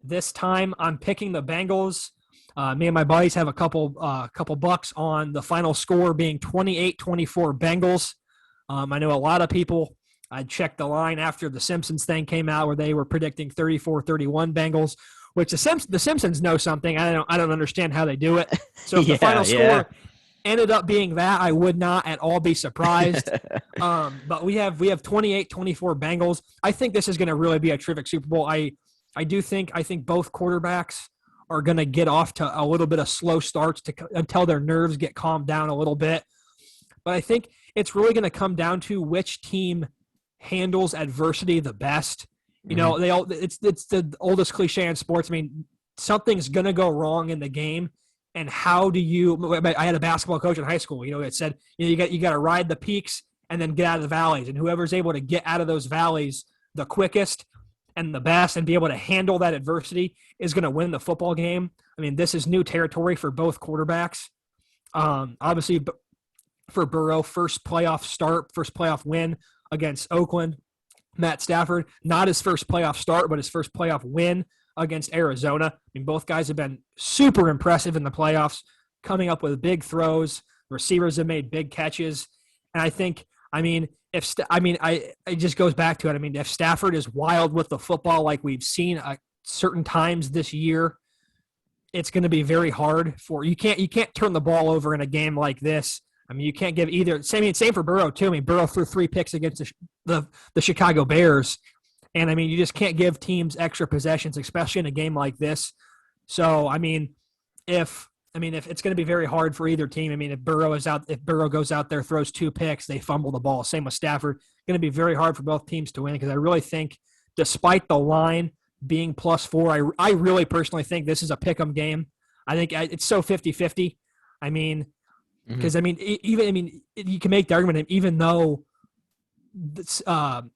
This time I'm picking the Bengals. Me and my buddies have a couple bucks on the final score being 28-24 Bengals. I know a lot of people I checked the line after the Simpsons thing came out where they were predicting 34-31 Bengals, which the Simpsons know something. I don't understand how they do it. So if the Yeah, final yeah. score ended up being that, I would not at all be surprised. But we have 28-24 Bengals. I think this is going to really be a terrific Super Bowl. I think both quarterbacks are going to get off to a little bit of slow starts until their nerves get calmed down a little bit. But I think it's really going to come down to which team handles adversity the best. You Hmm. know, it's the oldest cliche in sports. I mean, something's going to go wrong in the game, and how do you? I had a basketball coach in high school. You know, it said you got to ride the peaks and then get out of the valleys, and whoever's able to get out of those valleys the quickest and the best and be able to handle that adversity is going to win the football game. I mean, this is new territory for both quarterbacks. Obviously, for Burrow, first playoff win against Oakland. Matt Stafford, not his first playoff start, but his first playoff win against Arizona. I mean, both guys have been super impressive in the playoffs, coming up with big throws. Receivers have made big catches, and I think, I mean, it just goes back to it. I mean, if Stafford is wild with the football like we've seen certain times this year, it's going to be very hard for you. Can't turn the ball over in a game like this. I mean, you can't give either. Same for Burrow too. I mean, Burrow threw 3 picks against the Chicago Bears, and I mean, you just can't give teams extra possessions, especially in a game like this. So, if it's going to be very hard for either team. I mean, if Burrow goes out there, throws 2 picks, they fumble the ball. Same with Stafford. Going to be very hard for both teams to win because I really think, despite the line being +4, I really personally think this is a pick 'em game. I think it's so 50-50. I mean, Hmm. because you can make the argument that even though the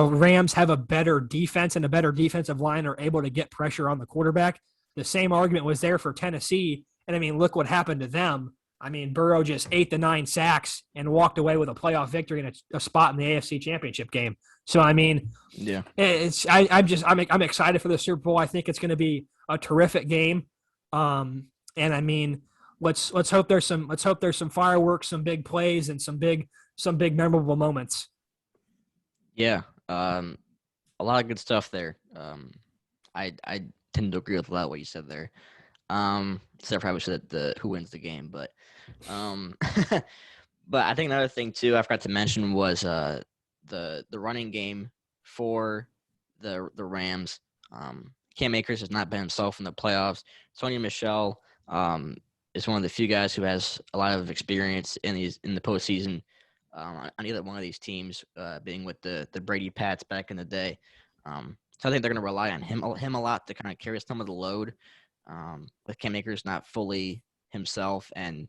Rams have a better defense and a better defensive line are able to get pressure on the quarterback, the same argument was there for Tennessee. And I mean, look what happened to them. I mean, Burrow just 8 to 9 sacks and walked away with a playoff victory and a spot in the AFC Championship game. So I mean, Yeah. I'm excited for the Super Bowl. I think it's going to be a terrific game. And I mean, let's hope there's some fireworks, some big plays, and some big memorable moments. Yeah. A lot of good stuff there. I tend to agree with a lot of what you said there. Except for obviously the who wins the game, but um, but I think another thing too I forgot to mention was the running game for the Rams. Cam Akers has not been himself in the playoffs. Sony Michel is one of the few guys who has a lot of experience in the postseason on either one of these teams, being with the Brady Pats back in the day. So I think they're going to rely on him a lot to kind of carry some of the load. With Cam Akers not fully himself and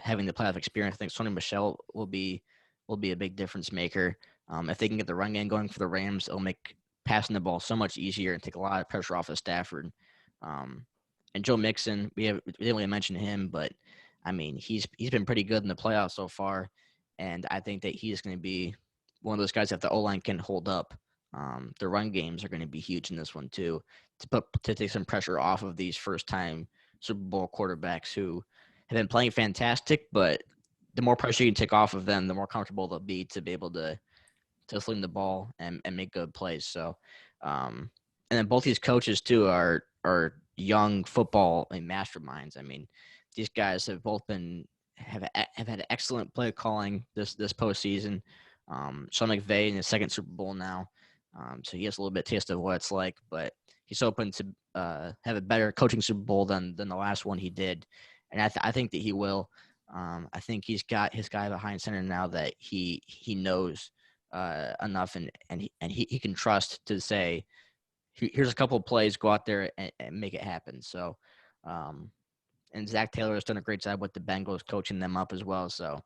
having the playoff experience, I think Sony Michel will be a big difference maker. If they can get the run game going for the Rams, it'll make passing the ball so much easier and take a lot of pressure off of Stafford. Um, and Joe Mixon, we didn't really mention him, but I mean he's been pretty good in the playoffs so far, and I think that he's going to be one of those guys that the O line can hold up. The run games are going to be huge in this one too, to take some pressure off of these first time Super Bowl quarterbacks who have been playing fantastic, but the more pressure you can take off of them, the more comfortable they'll be to be able to sling the ball and make good plays. So, and then both these coaches too are young football masterminds. I mean, these guys have both have had excellent play calling this postseason. Sean McVay in his second Super Bowl now, so he has a little bit of taste of what it's like. But he's hoping to have a better coaching Super Bowl than the last one he did, and I think that he will. I think he's got his guy behind center now that he knows enough and he can trust to say, here's a couple of plays, go out there and make it happen. So, and Zach Taylor has done a great job with the Bengals coaching them up as well. So,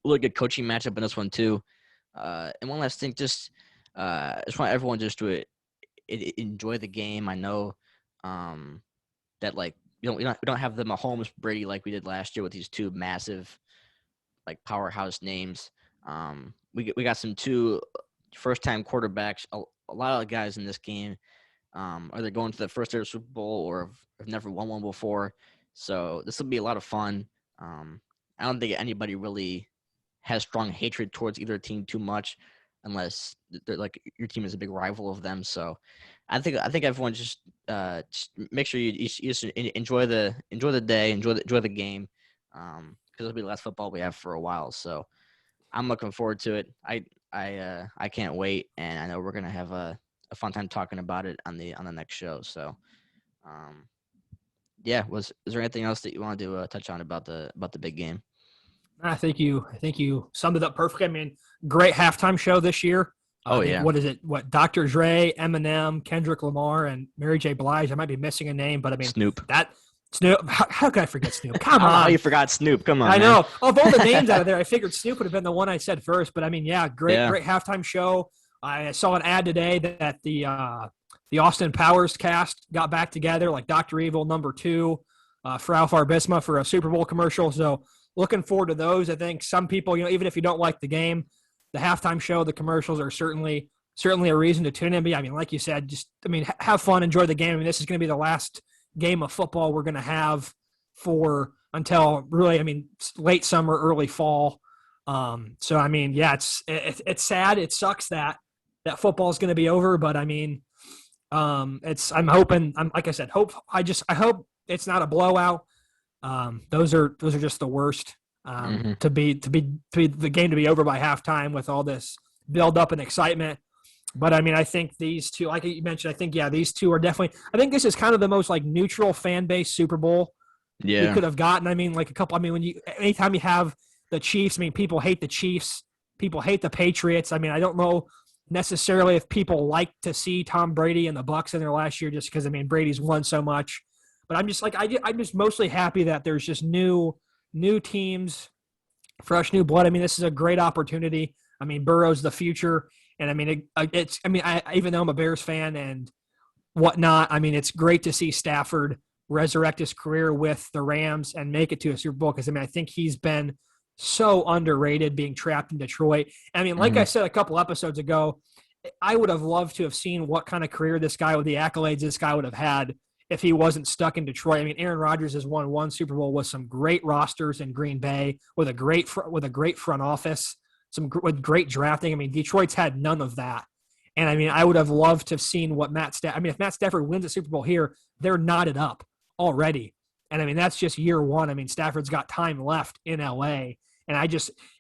really good coaching matchup in this one too. And one last thing, I just want everyone just to enjoy the game. I know that like we don't have the Mahomes Brady like we did last year with these two massive like powerhouse names. We got some two first time quarterbacks. A lot of guys in this game are they going to the first ever Super Bowl or have never won one before. So this will be a lot of fun. I don't think anybody really has strong hatred towards either team too much, unless they're like your team is a big rival of them. So, I think everyone just make sure you just enjoy the day, enjoy the game, because it'll be the last football we have for a while. So I'm looking forward to it. I can't wait, and I know we're gonna have a fun time talking about it on the next show. So, um, yeah, is there anything else that you want to touch on about the big game? I think you summed it up perfectly. I mean, great halftime show this year. I Oh think yeah, what is it? What Dr. Dre, Eminem, Kendrick Lamar, and Mary J. Blige. I might be missing a name, but I mean Snoop. that Snoop. How could I forget Snoop? I Come don't know how on. you forgot Snoop. Come on, I man. know. Of all the names out of there, I figured Snoop would have been the one I said first. But I mean, yeah, Yeah, great halftime show. I saw an ad today that the Austin Powers cast got back together, like Dr. Evil #2, Frau Farbisma for a Super Bowl commercial. So looking forward to those. I think some people, even if you don't like the game, the halftime show, the commercials are certainly a reason to tune in. But I mean, like you said, have fun, enjoy the game. I mean, this is going to be the last game of football we're going to have for until really, I mean, late summer, early fall. So I mean, yeah, it's sad. It sucks that football is going to be over, but I mean, I'm hoping. I'm like I said, I hope it's not a blowout. Those are just the worst. hmm To be the game to be over by halftime with all this build up and excitement. But I mean, I think these two, like you mentioned, I think these two are definitely. I think this is kind of the most like neutral fan base Super Bowl we yeah, could have gotten. I mean, like a couple. I mean, anytime you have the Chiefs, I mean, people hate the Chiefs, people hate the Patriots. I mean, I don't know necessarily if people like to see Tom Brady and the Bucks in their last year, just because I mean Brady's won so much. But I'm just like I'm just mostly happy that there's just new teams, fresh new blood. I mean, this is a great opportunity. I mean, Burrow's the future, and I mean it's. I mean, even though I'm a Bears fan and whatnot. I mean, it's great to see Stafford resurrect his career with the Rams and make it to a Super Bowl because, I mean, I think he's been so underrated being trapped in Detroit. I mean, like hmm I said a couple episodes ago, I would have loved to have seen what kind of career this guy with the accolades this guy would have had if he wasn't stuck in Detroit. I mean, Aaron Rodgers has won one Super Bowl with some great rosters in Green Bay with a great front office, with great drafting. I mean, Detroit's had none of that. And I mean, I would have loved to have seen what Matt Stafford. I mean, if Matt Stafford wins a Super Bowl here, they're knotted up already. And I mean, that's just year one. I mean, Stafford's got time left in LA. And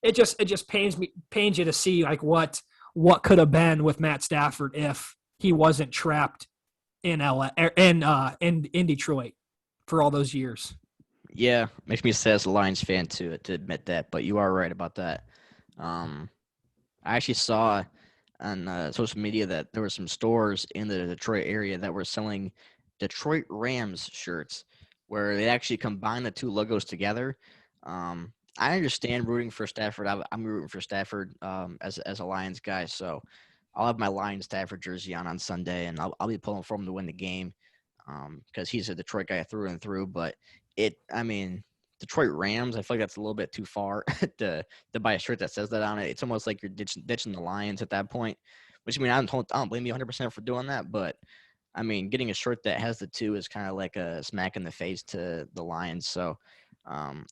it just pains you to see like what could have been with Matt Stafford if he wasn't trapped in LA in Detroit for all those years. yeah. Makes me sad as a Lions fan to admit that, but you are right about that. Um, I actually saw on social media that there were some stores in the Detroit area that were selling Detroit Rams shirts, where they actually combine the two logos together. I understand rooting for Stafford. I'm rooting for Stafford as a Lions guy, so I'll have my Lions Stafford jersey on Sunday, and I'll be pulling for him to win the game because he's a Detroit guy through and through. But I mean, Detroit Rams, I feel like that's a little bit too far to buy a shirt that says that on it. It's almost like you're ditching the Lions at that point. Which I mean, I don't blame you 100% for doing that, but I mean, getting a shirt that has the two is kind of like a smack in the face to the Lions. So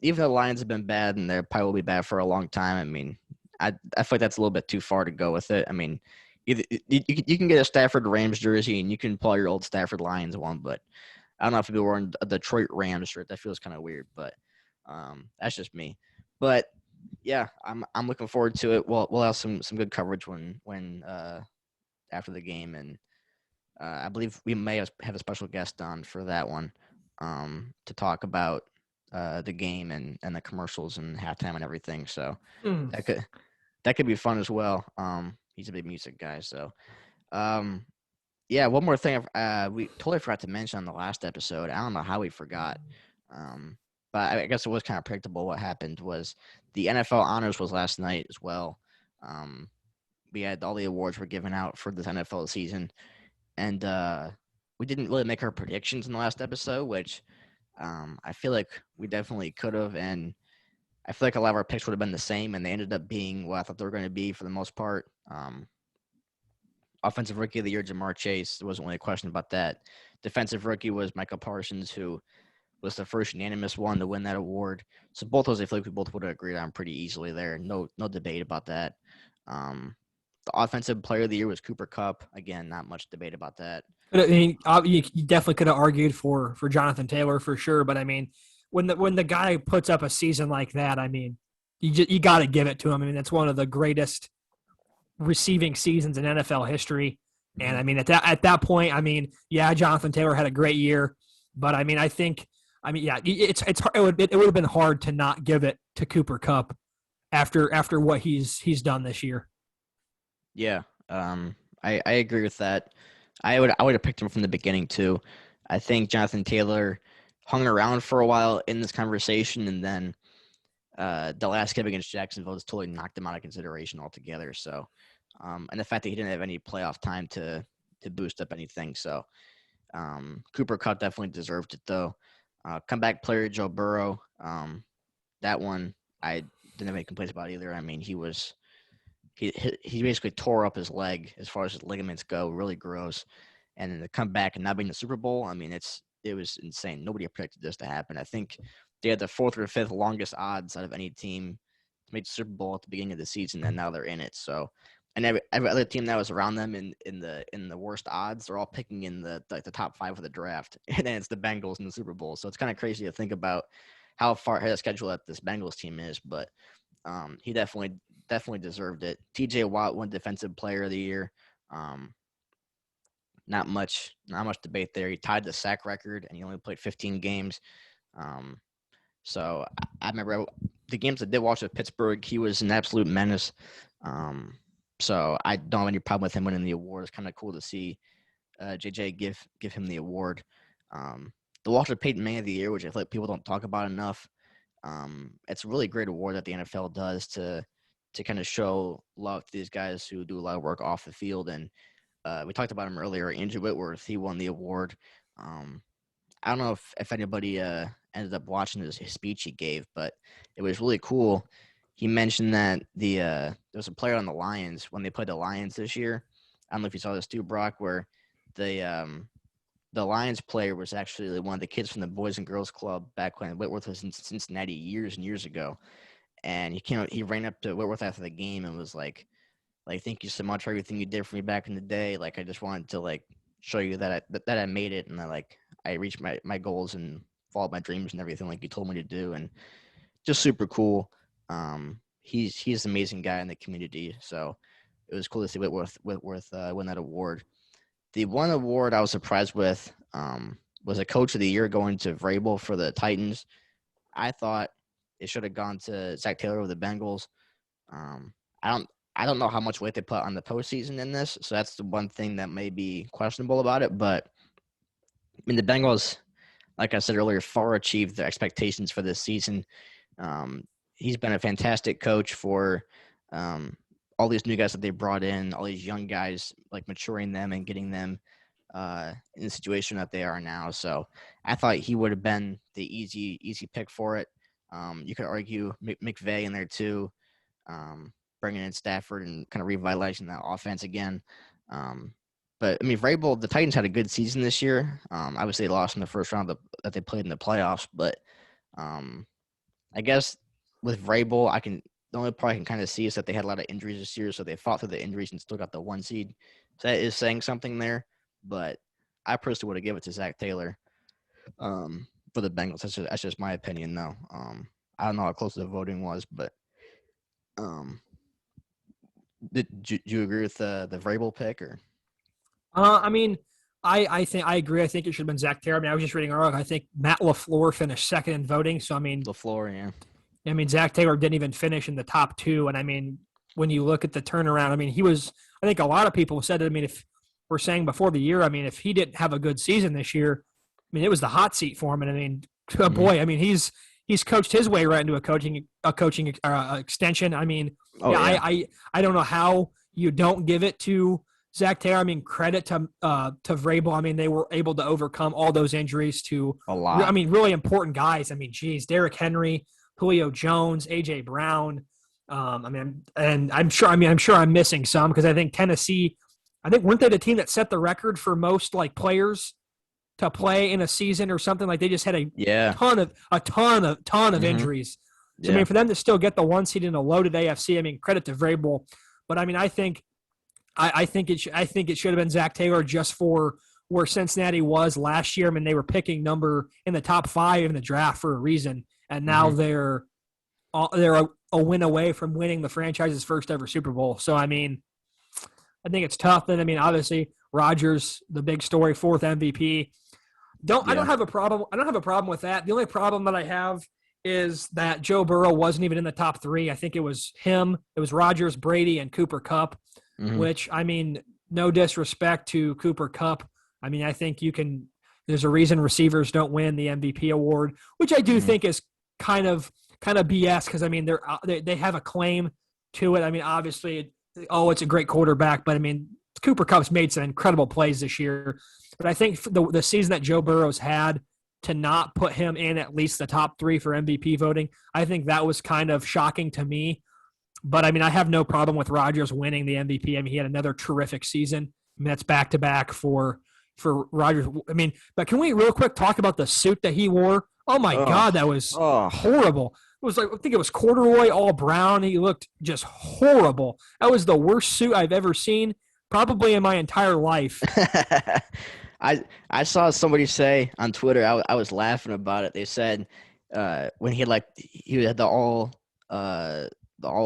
even though the Lions have been bad and they're probably will be bad for a long time, I mean, I feel like that's a little bit too far to go with it. I mean, you can get a Stafford Rams jersey and you can pull your old Stafford Lions one, but I don't know if you'll be wearing a Detroit Rams shirt. That feels kind of weird, but that's just me. But yeah, I'm looking forward to it. We'll have some good coverage when after the game, and I believe we may have a special guest on for that one to talk about the game and the commercials and halftime and everything. So Mm. that could be fun as well. He's a big music guy, so um, yeah. One more thing, we totally forgot to mention on the last episode. I don't know how we forgot, um, but I guess it was kind of predictable. What happened was the NFL honors was last night as well. Um, we had all the awards were given out for this NFL season, and we didn't really make our predictions in the last episode, which I feel like we definitely could have, and I feel like a lot of our picks would have been the same, and they ended up being what I thought they were going to be for the most part. Offensive Rookie of the Year, Jamar Chase. There wasn't really a question about that. Defensive Rookie was Michael Parsons, who was the first unanimous one to win that award. So both those, I feel like we both would have agreed on pretty easily there. No debate about that. The offensive player of the year was Cooper Kupp. Again, not much debate about that. I mean, you definitely could have argued for Jonathan Taylor for sure, but I mean, when the guy puts up a season like that, I mean, you got to give it to him. I mean, it's one of the greatest receiving seasons in NFL history. And I mean, at that point, I mean, yeah, Jonathan Taylor had a great year, but I mean, yeah, it would have been hard to not give it to Cooper Kupp after what he's done this year. Yeah, I agree with that. I would have picked him from the beginning too. I think Jonathan Taylor hung around for a while in this conversation, and then the last game against Jacksonville just totally knocked him out of consideration altogether. So, and the fact that he didn't have any playoff time to boost up anything. So, Cooper Kupp definitely deserved it though. Comeback player Joe Burrow. That one I didn't have any complaints about either. I mean, he basically tore up his leg as far as his ligaments go, really gross. And then to come back and not be in the Super Bowl, I mean, it was insane. Nobody predicted this to happen. I think they had the fourth or fifth longest odds out of any team to make the Super Bowl at the beginning of the season, and now they're in it. So, and every other team that was around them in the worst odds, they're all picking in the top 5 of the draft, and then it's the Bengals in the Super Bowl. So it's kind of crazy to think about how far ahead of schedule that this Bengals team is, but he definitely deserved it. TJ Watt won Defensive Player of the Year. Not much debate there. He tied the sack record, and he only played 15 games. So I remember the games I did watch with Pittsburgh, he was an absolute menace. So I don't have any problem with him winning the award. It's kind of cool to see JJ give him the award. The Walter Payton Man of the Year, which I feel like people don't talk about enough. It's a really great award that the NFL does to kind of show love to these guys who do a lot of work off the field. And we talked about him earlier. Andrew Whitworth, he won the award. I don't know if anybody ended up watching his speech he gave, but it was really cool. He mentioned that there was a player on the Lions when they played the Lions this year. I don't know if you saw this too, Brock, where the Lions player was actually one of the kids from the Boys and Girls Club back when Whitworth was in Cincinnati years and years ago. And he ran up to Whitworth after the game and was like, thank you so much for everything you did for me back in the day. Like, I just wanted to show you that I made it, and I reached my goals and followed my dreams and everything like you told me to do. And just super cool. He's an amazing guy in the community. So it was cool to see Whitworth win that award. The one award I was surprised with was a Coach of the Year going to Vrabel for the Titans. I thought it should have gone to Zach Taylor with the Bengals. I don't know how much weight they put on the postseason in this, so that's the one thing that may be questionable about it. But I mean, the Bengals, like I said earlier, far achieved their expectations for this season. He's been a fantastic coach for all these new guys that they brought in, all these young guys, maturing them and getting them in the situation that they are now. So I thought he would have been the easy pick for it. You could argue McVay in there too, bringing in Stafford and kind of revitalizing that offense again. But I mean, Vrabel, the Titans had a good season this year. Obviously, they lost in the first round that they played in the playoffs. But I guess with Vrabel, the only part I can kind of see is that they had a lot of injuries this year, so they fought through the injuries and still got the 1 seed. So that is saying something there. But I personally would have given it to Zach Taylor for the Bengals. That's just my opinion, though. I don't know how close the voting was, but did you agree with the Vrabel pick or? I mean, I think I agree. I think it should have been Zach Taylor. I mean, I was just reading earlier. I think Matt LaFleur finished second in voting. So I mean, LaFleur, yeah. I mean, Zach Taylor didn't even finish in the top 2. And I mean, when you look at the turnaround, I mean, he was. I think a lot of people said, I mean, if we're saying before the year, I mean, if he didn't have a good season this year, I mean, it was the hot seat for him. And I mean, boy, I mean, he's coached his way right into a coaching extension. I mean, I don't know how you don't give it to Zach Taylor. I mean, credit to Vrabel. I mean, they were able to overcome all those injuries to a lot. I mean, really important guys. I mean, geez, Derrick Henry, Julio Jones, AJ Brown. I mean, and I'm sure I'm missing some because I think Tennessee. I think weren't they the team that set the record for most players to play in a season or something. Like they just had a Yeah. ton of Mm-hmm. injuries. So I Yeah. mean, for them to still get the 1 seed in a loaded AFC, I mean, credit to Vrabel. But I mean, I think it should have been Zach Taylor just for where Cincinnati was last year. I mean, they were picking number in the top 5 in the draft for a reason, and now Mm-hmm. they're a win away from winning the franchise's first ever Super Bowl. So I mean, I think it's tough. And I mean, obviously Rodgers, the big story, 4th MVP. I don't Yeah. have a problem. I don't have a problem with that. The only problem that I have is that Joe Burrow wasn't even in the top 3. I think it was him. It was Rodgers, Brady, and Cooper Kupp. Mm-hmm. Which I mean, no disrespect to Cooper Kupp. I mean, I think you can. There's a reason receivers don't win the MVP award, which I do Mm-hmm. think is kind of BS because I mean they have a claim to it. I mean, obviously, it's a great quarterback, but I mean, Cooper Kupp's made some incredible plays this year. But I think the season that Joe Burrow's had, to not put him in at least the top 3 for MVP voting, I think that was kind of shocking to me. But I mean, I have no problem with Rodgers winning the MVP. I mean, he had another terrific season. I mean, that's back to back for Rodgers. I mean, but can we real quick talk about the suit that he wore? Oh my God, that was Oh. horrible. It was like, I think it was corduroy, all brown. He looked just horrible. That was the worst suit I've ever seen, probably in my entire life. I saw somebody say on Twitter. I was laughing about it. They said when he had the all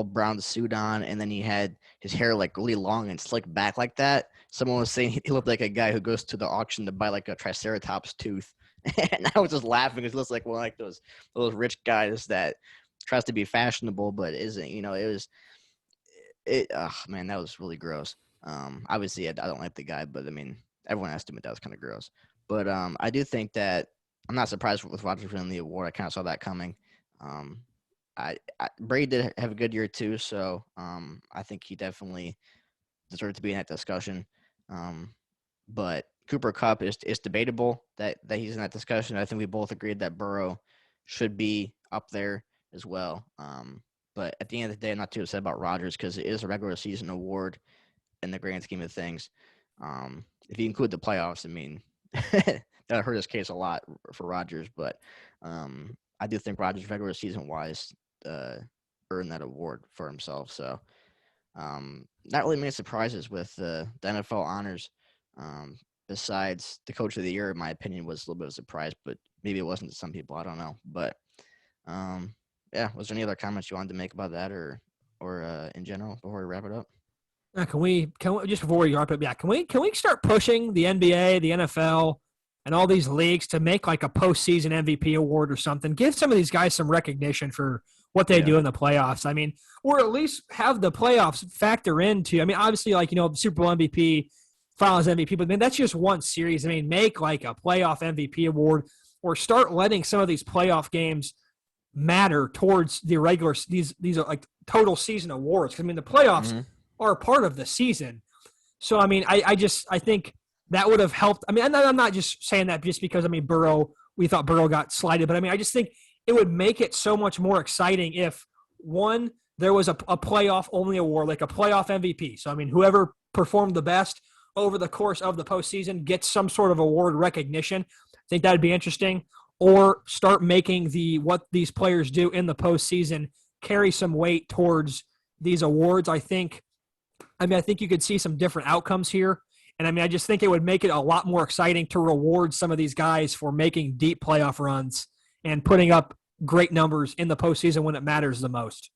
brown suit on, and then he had his hair like really long and slicked back like that. Someone was saying he looked like a guy who goes to the auction to buy like a triceratops tooth. And I was just laughing because it looks like one like those rich guys that tries to be fashionable but isn't. Man, that was really gross. Obviously I don't like the guy, but I mean everyone has to admit that was kind of gross. But I do think that I'm not surprised with Rodgers winning the award. I kind of saw that coming. Brady did have a good year too, so I think he definitely deserved to be in that discussion. But Cooper Kupp is debatable that he's in that discussion. I think we both agreed that Burrow should be up there as well. But at the end of the day, I'm not too upset about Rodgers because it is a regular season award in the grand scheme of things. If you include the playoffs, I mean, that hurt his case a lot for Rodgers. But I do think Rodgers, regular season wise, earned that award for himself. So not really many surprises with the NFL honors. Besides the coach of the year, in my opinion, was a little bit of a surprise, but maybe it wasn't to some people. I don't know. But yeah, was there any other comments you wanted to make about that or in general before we wrap it up? Can we just before we wrap up? Yeah, can we start pushing the NBA, the NFL, and all these leagues to make like a postseason MVP award or something? Give some of these guys some recognition for what they do in the playoffs. I mean, or at least have the playoffs factor into. I mean, obviously, like Super Bowl MVP, Finals MVP, but I mean that's just one series. I mean, make like a playoff MVP award, or start letting some of these playoff games matter towards the regular. These are like total season awards. I mean, the playoffs are part of the season. So, I mean, I think that would have helped. I mean, I'm not just saying that just because, I mean, we thought Burrow got slighted, but I mean, I just think it would make it so much more exciting if, one, there was a playoff only award, like a playoff MVP. So, I mean, whoever performed the best over the course of the postseason gets some sort of award recognition. I think that'd be interesting. Or start making what these players do in the postseason carry some weight towards these awards. I think you could see some different outcomes here. And I mean, I just think it would make it a lot more exciting to reward some of these guys for making deep playoff runs and putting up great numbers in the postseason when it matters the most.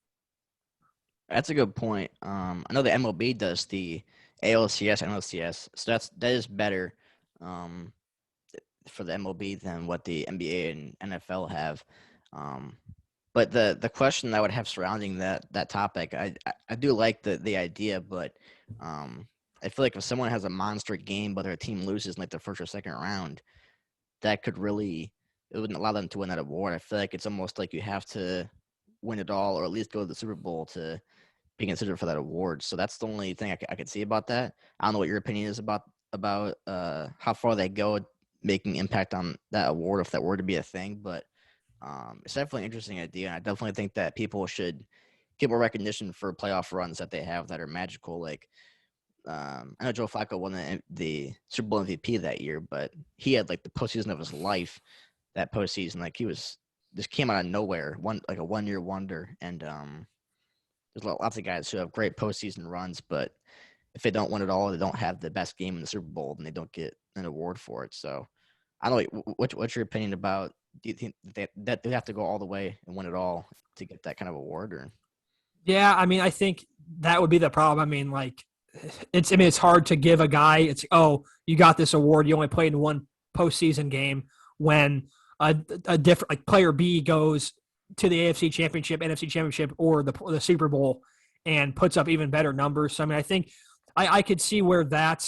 That's a good point. I know the MLB does the ALCS, NLCS, so that is better for the MLB than what the NBA and NFL have. But the question I would have surrounding that topic, I do like the idea, but I feel like if someone has a monster game, whether a team loses in like the first or second round, that could really, it wouldn't allow them to win that award. I feel like it's almost like you have to win it all or at least go to the Super Bowl to be considered for that award. So that's the only thing I could see about that. I don't know what your opinion is about how far they go making impact on that award if that were to be a thing, but it's definitely an interesting idea. And I definitely think that people should get more recognition for playoff runs that they have that are magical. Like I know Joe Flacco won the Super Bowl MVP that year, but he had like the postseason of his life that postseason. Like he was just came out of nowhere, like a 1 year wonder. And there's lots of guys who have great postseason runs, but if they don't win it all, they don't have the best game in the Super Bowl, and they don't get an award for it. So I don't know. What's your opinion about? Do you think that they have to go all the way and win it all to get that kind of award? Or Yeah, I mean, I think that would be the problem. I mean, like, it's hard to give a guy, oh, you got this award, you only played in one postseason game, when a different, like, player B goes to the AFC Championship, NFC Championship, or the Super Bowl and puts up even better numbers. So, I mean, I think I could see where that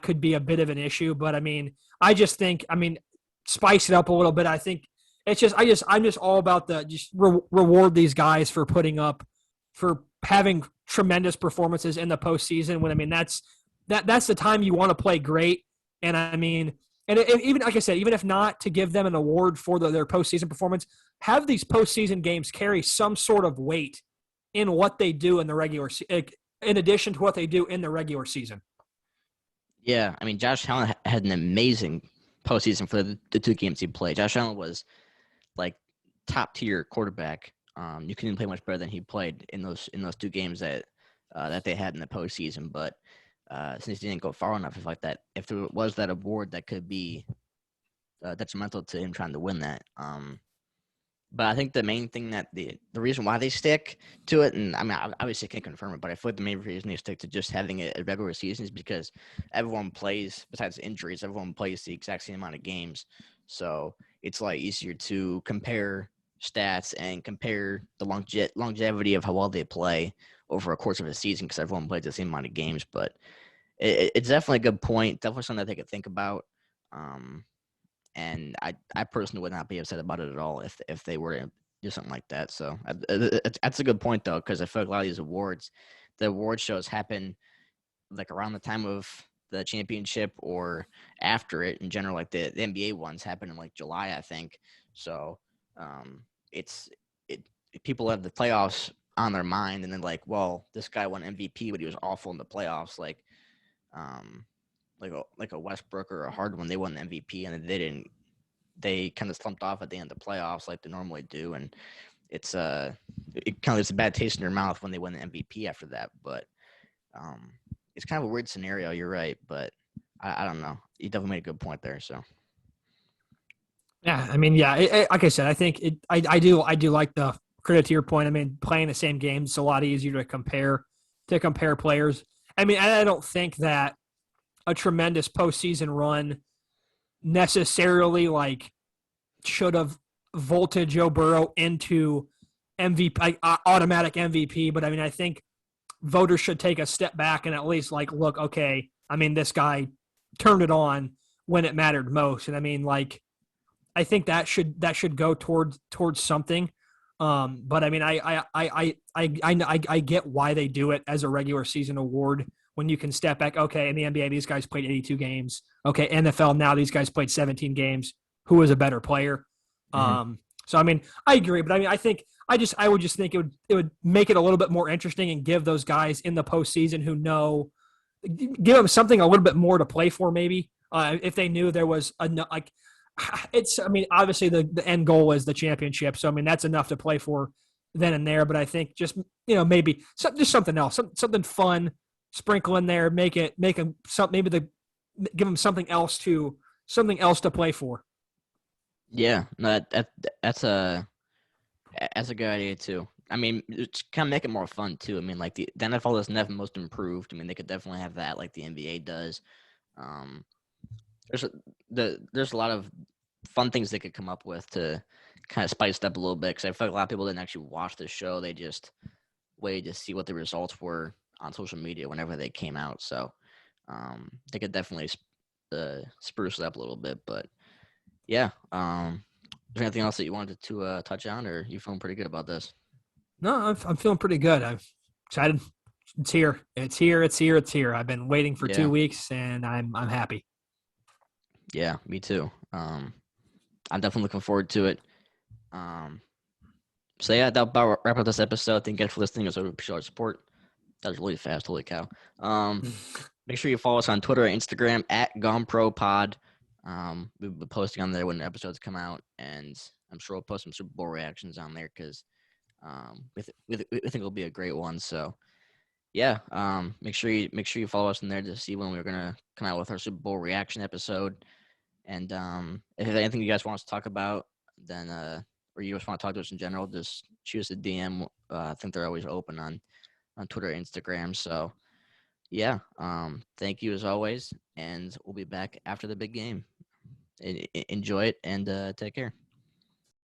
could be a bit of an issue. But I mean, I just think, I mean, spice it up a little bit. I think I'm just all about the reward these guys for having tremendous performances in the postseason. When I mean, that's the time you want to play great. And I mean, and even like I said, even if not to give them an award for their postseason performance, have these postseason games carry some sort of weight in what they do in the regular season, in addition to what they do in the regular season. yeah, I mean, Josh Allen had an amazing postseason for the 2 games he played. Josh Allen was like top tier quarterback. You couldn't play much better than he played in those 2 games that they had in the postseason. But since he didn't go far enough, if there was that award that could be detrimental to him trying to win that. But I think the main thing that the reason why they stick to it, and I mean, I obviously can't confirm it, but I feel like the main reason they stick to just having a regular season is because everyone plays, besides injuries, everyone plays the exact same amount of games. So it's like easier to compare stats and compare the longevity of how well they play over a course of a season because everyone plays the same amount of games. But it's definitely a good point. Definitely something that they could think about. And I personally would not be upset about it at all if they were to do something like that. So that's a good point, though, because I feel like a lot of these awards, the award shows happen like around the time of the championship or after it in general. Like the NBA ones happen in like July, I think. So it's people have the playoffs on their mind, and then like, well, this guy won MVP, but he was awful in the playoffs. Like a Westbrook or a Harden, they won the MVP and they didn't. They kind of slumped off at the end of the playoffs like they normally do, and it kind of leaves a bad taste in your mouth when they win the MVP after that. But it's kind of a weird scenario. You're right, but I don't know. You definitely made a good point there. So Yeah, I mean, yeah, like I said, I think I do like the credit to your point. I mean, playing the same games is a lot easier to compare players. I mean, I don't think that a tremendous postseason run necessarily like should have vaulted Joe Burrow into MVP, like automatic MVP. But I mean, I think voters should take a step back and at least like look, okay, I mean, this guy turned it on when it mattered most, and I mean, like, I think that should go towards something. But I mean, I get why they do it as a regular season award when you can step back. Okay, in the NBA, these guys played 82 games. Okay, NFL now these guys played 17 games. Who was a better player? mm-hmm. So I mean, I agree, but I mean, I would just think it would make it a little bit more interesting and give those guys in the postseason who know, give them something a little bit more to play for. Maybe if they knew there was like. I mean, obviously the end goal is the championship. So, I mean, that's enough to play for then and there. But I think just, maybe just something else, something fun, sprinkle in there, give them something else to play for. Yeah, no, that's a good idea too. I mean, it's kind of make it more fun too. I mean, like the NFL doesn't have most improved. I mean, they could definitely have that, like the NBA does. Um, there's a lot of fun things they could come up with to kind of spice it up a little bit. Because I feel like a lot of people didn't actually watch the show; they just waited to see what the results were on social media whenever they came out. So they could definitely spruce it up a little bit. But yeah, is there anything else that you wanted to touch on, or you feeling pretty good about this? No, I'm feeling pretty good. I'm excited. It's here. It's here. It's here. It's here. I've been waiting for Yeah. 2 weeks, and I'm happy. Yeah, me too. I'm definitely looking forward to it. So yeah, that'll about wrap up this episode. Thank you guys for listening. It's appreciate our support. That was really fast. Holy cow. Make sure you follow us on Twitter and Instagram at GoneProPod. We'll be posting on there when the episodes come out, and I'm sure we'll post some Super Bowl reactions on there because we think it'll be a great one. So yeah, make sure you follow us in there to see when we're gonna come out with our Super Bowl reaction episode. And if there's anything you guys want us to talk about, then or you just want to talk to us in general, just shoot us a DM. I think they're always open on Twitter, Instagram. So yeah, thank you as always, and we'll be back after the big game. Enjoy it and take care.